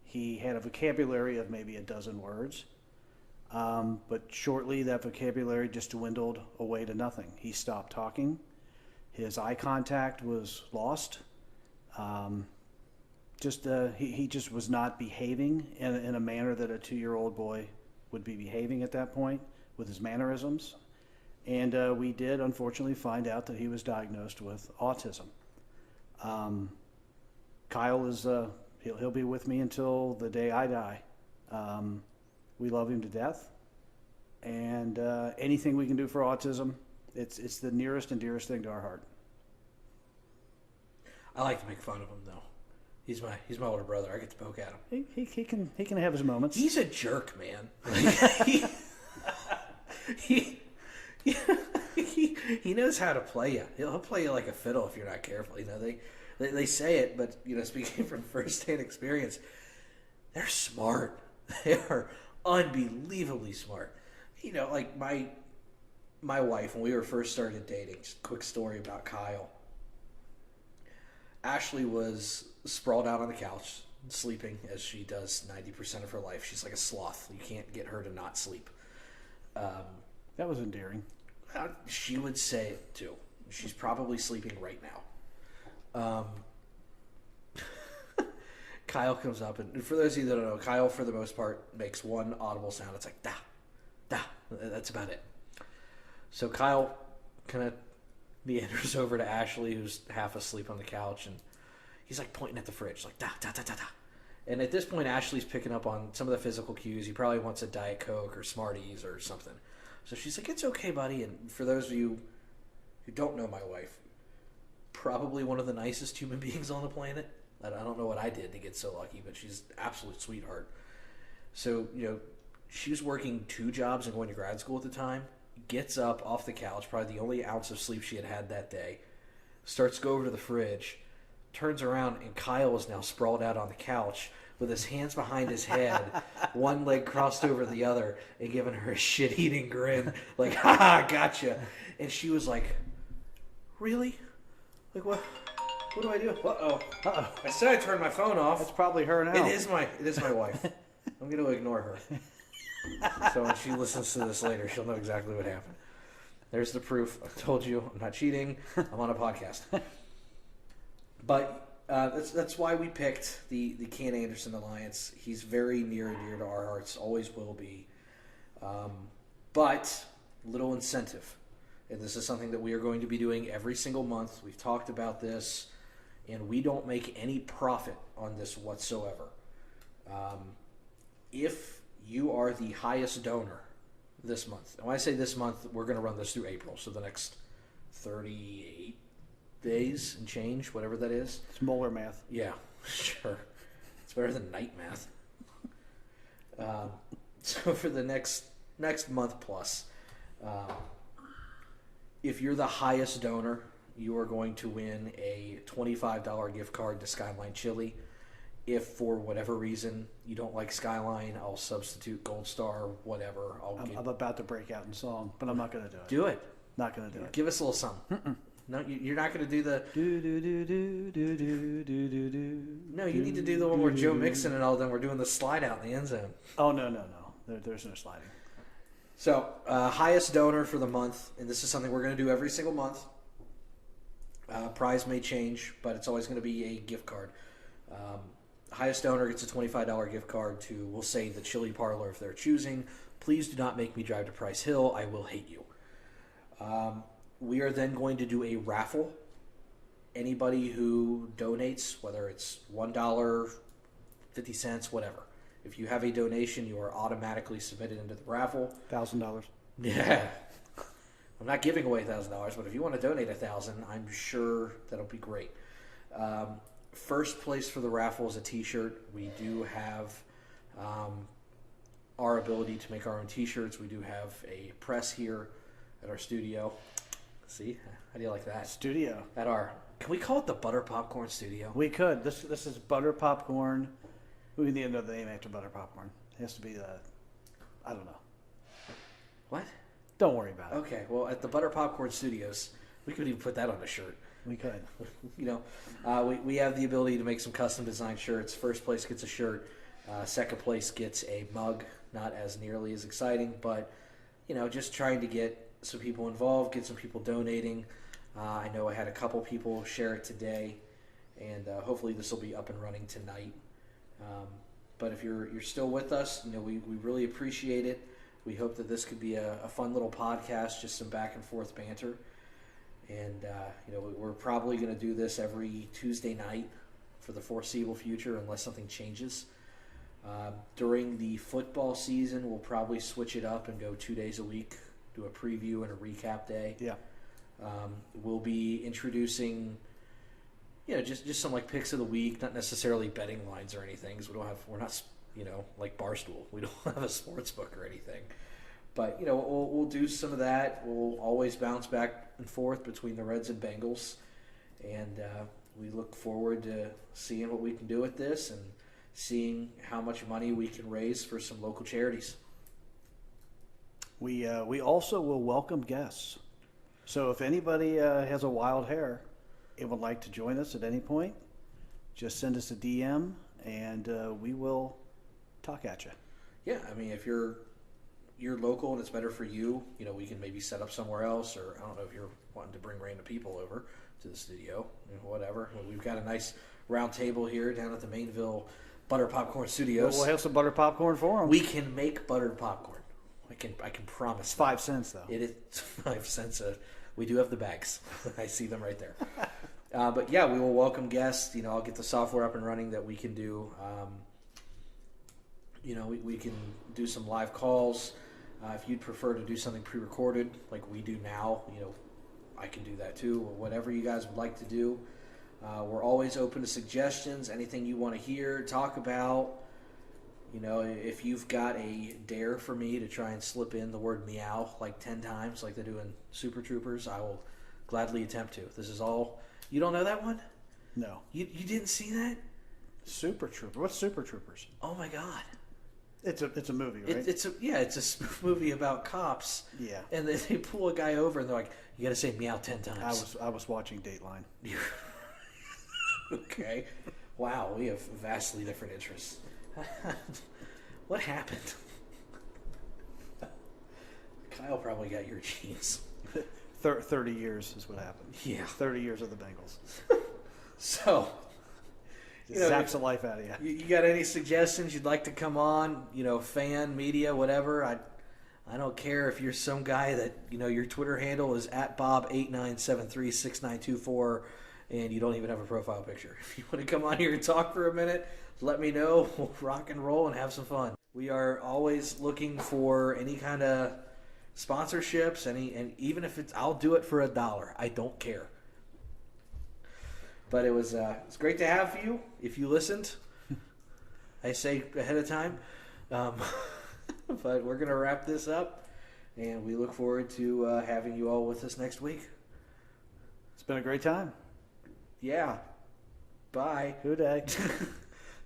He had a vocabulary of maybe a dozen words. But shortly, that vocabulary just dwindled away to nothing. He stopped talking. His eye contact was lost. He just was not behaving in a manner that a 2-year-old boy would be behaving at that point with his mannerisms. And we did, unfortunately, find out that he was diagnosed with autism. Kyle is he'll be with me until the day I die. We love him to death, and anything we can do for autism, it's the nearest and dearest thing to our heart. I like to make fun of him though. He's my older brother. I get to poke at him. He can have his moments. He's a jerk, man. He knows how to play you. He'll play you like a fiddle if you're not careful. You know, they say it, but you know, speaking from firsthand experience, they're smart. They are unbelievably smart. You know, like my wife, when we were first started dating, just a quick story about Kyle. Ashley was sprawled out on the couch, sleeping, as she does 90% of her life. She's like a sloth. You can't get her to not sleep. That was endearing. She would say it, too. She's probably sleeping right now. Kyle comes up, and for those of you that don't know, Kyle, for the most part, makes one audible sound. It's like, da, da. That's about it. So Kyle kind of meanders over to Ashley, who's half asleep on the couch, and he's like pointing at the fridge, like, da, da, da, da, da. And at this point, Ashley's picking up on some of the physical cues. He probably wants a Diet Coke or Smarties or something. So she's like, it's okay, buddy. And for those of you who don't know my wife, probably one of the nicest human beings on the planet. I don't know what I did to get so lucky, but she's an absolute sweetheart. So, you know, she was working 2 jobs and going to grad school at the time. Gets up off the couch, probably the only ounce of sleep she had that day. Starts to go over to the fridge. Turns around, and Kyle is now sprawled out on the couch with his hands behind his head, one leg crossed over the other, and giving her a shit-eating grin, like, ha, gotcha. And she was like, really? Like, what do I do? Uh-oh. I said I turned my phone off. That's probably her now. It is my wife. I'm going to ignore her. So when she listens to this later, she'll know exactly what happened. There's the proof. I told you, I'm not cheating. I'm on a podcast. But that's why we picked the Ken Anderson Alliance. He's very near and dear to our hearts, always will be. But little incentive. And this is something that we are going to be doing every single month. We've talked about this, and we don't make any profit on this whatsoever. If you are the highest donor this month, and when I say this month, we're going to run this through April, so the next 38 days and change, whatever that is. It's molar math. Yeah, sure. It's better than night math. So for the next month plus, if you're the highest donor, you are going to win a $25 gift card to Skyline Chili. If for whatever reason you don't like Skyline, I'll substitute Gold Star, whatever. I'm about to break out in song, but I'm not going to do it. Do it. Not going to do it. Give us a little something. No, you're not going to do the... No, you need to do the one where Joe Mixon and all them were doing the slide out in the end zone. Oh, no. There's no sliding. So, highest donor for the month, and this is something we're going to do every single month. Prize may change, but it's always going to be a gift card. Highest donor gets a $25 gift card to, we'll say, the Chili Parlor if they're choosing. Please do not make me drive to Price Hill. I will hate you. We are then going to do a raffle. Anybody who donates, whether it's $1, 50 cents, whatever. If you have a donation, you are automatically submitted into the raffle. $1,000. Yeah. I'm not giving away $1,000, but if you want to donate $1,000, I'm sure that'll be great. First place for the raffle is a T-shirt. We do have our ability to make our own T-shirts. We do have a press here at our studio. See? How do you like that? Studio. Can we call it the Butter Popcorn Studio? We could. This is Butter Popcorn. We need another name after Butter Popcorn. It has to be I don't know. What? Don't worry about it. Okay, well, at the Butter Popcorn Studios, we could even put that on a shirt. We could. We have the ability to make some custom design shirts. First place gets a shirt. Second place gets a mug. Not as nearly as exciting, but, just trying to get some people involved, get some people donating. I know I had a couple people share it today, and hopefully this will be up and running tonight. But if you're still with us, we really appreciate it. We hope that this could be a fun little podcast, just some back and forth banter. And, we're probably going to do this every Tuesday night for the foreseeable future unless something changes. During the football season, we'll probably switch it up and go 2 days a week, do a preview and a recap day. Yeah. We'll be introducing, just some like picks of the week, not necessarily betting lines or anything, because we're not, like Barstool. We don't have a sports book or anything. But, we'll do some of that. We'll always bounce back and forth between the Reds and Bengals. And we look forward to seeing what we can do with this and seeing how much money we can raise for some local charities. We also will welcome guests. So if anybody has a wild hair and would like to join us at any point, just send us a DM and we will talk at you. Yeah, I mean, if you're local and it's better for you, we can maybe set up somewhere else, or I don't know if you're wanting to bring random people over to the studio, whatever. We've got a nice round table here down at the Mainville Butter Popcorn Studios. We'll have some butter popcorn for them. We can make buttered popcorn. I can promise. It's 5 cents though. It is 5 cents. We do have the bags. I see them right there. But yeah, we will welcome guests. I'll get the software up and running that we can do. We can do some live calls. If you'd prefer to do something pre-recorded like we do now, I can do that too, or whatever you guys would like to do. We're always open to suggestions, anything you want to hear, talk about. If you've got a dare for me to try and slip in the word meow like 10 times like they do in Super Troopers, I will gladly attempt to. This is all. You don't know that one? No. You didn't see that? Super Trooper. What's Super Troopers? Oh my God. It's a movie, right? It's a movie about cops. Yeah. And they pull a guy over and they're like, you got to say meow 10 times. I was watching Dateline. Okay. Wow, we have vastly different interests. What happened? Kyle probably got your genes. 30 years is what happened. Yeah. 30 years of the Bengals. So, zaps the life out of you. You got any suggestions you'd like to come on? Fan, media, whatever. I don't care if you're some guy that, your Twitter handle is @Bob89736924 and you don't even have a profile picture. If you want to come on here and talk for a minute, let me know. We'll rock and roll and have some fun. We are always looking for any kind of sponsorships, and even if I'll do it for $1. I don't care. But it's great to have you. If you listened, I say ahead of time. But we're gonna wrap this up, and we look forward to having you all with us next week. It's been a great time. Yeah. Bye. Hooday.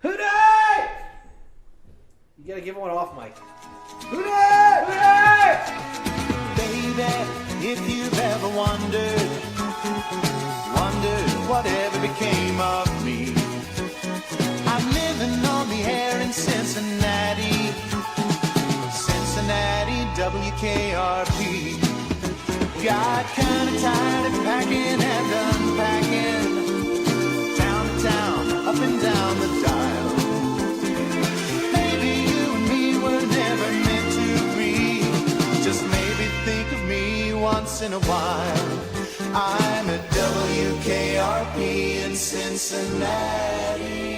Hooday! You gotta give one off, Mike. Hooday! Hooday! Baby, if you've ever wondered whatever became of me, I'm living on the air in Cincinnati, WKRP. Got kinda tired of packing and unpacking, town to town, up and down the dial. once in a while. I'm at WKRP in Cincinnati.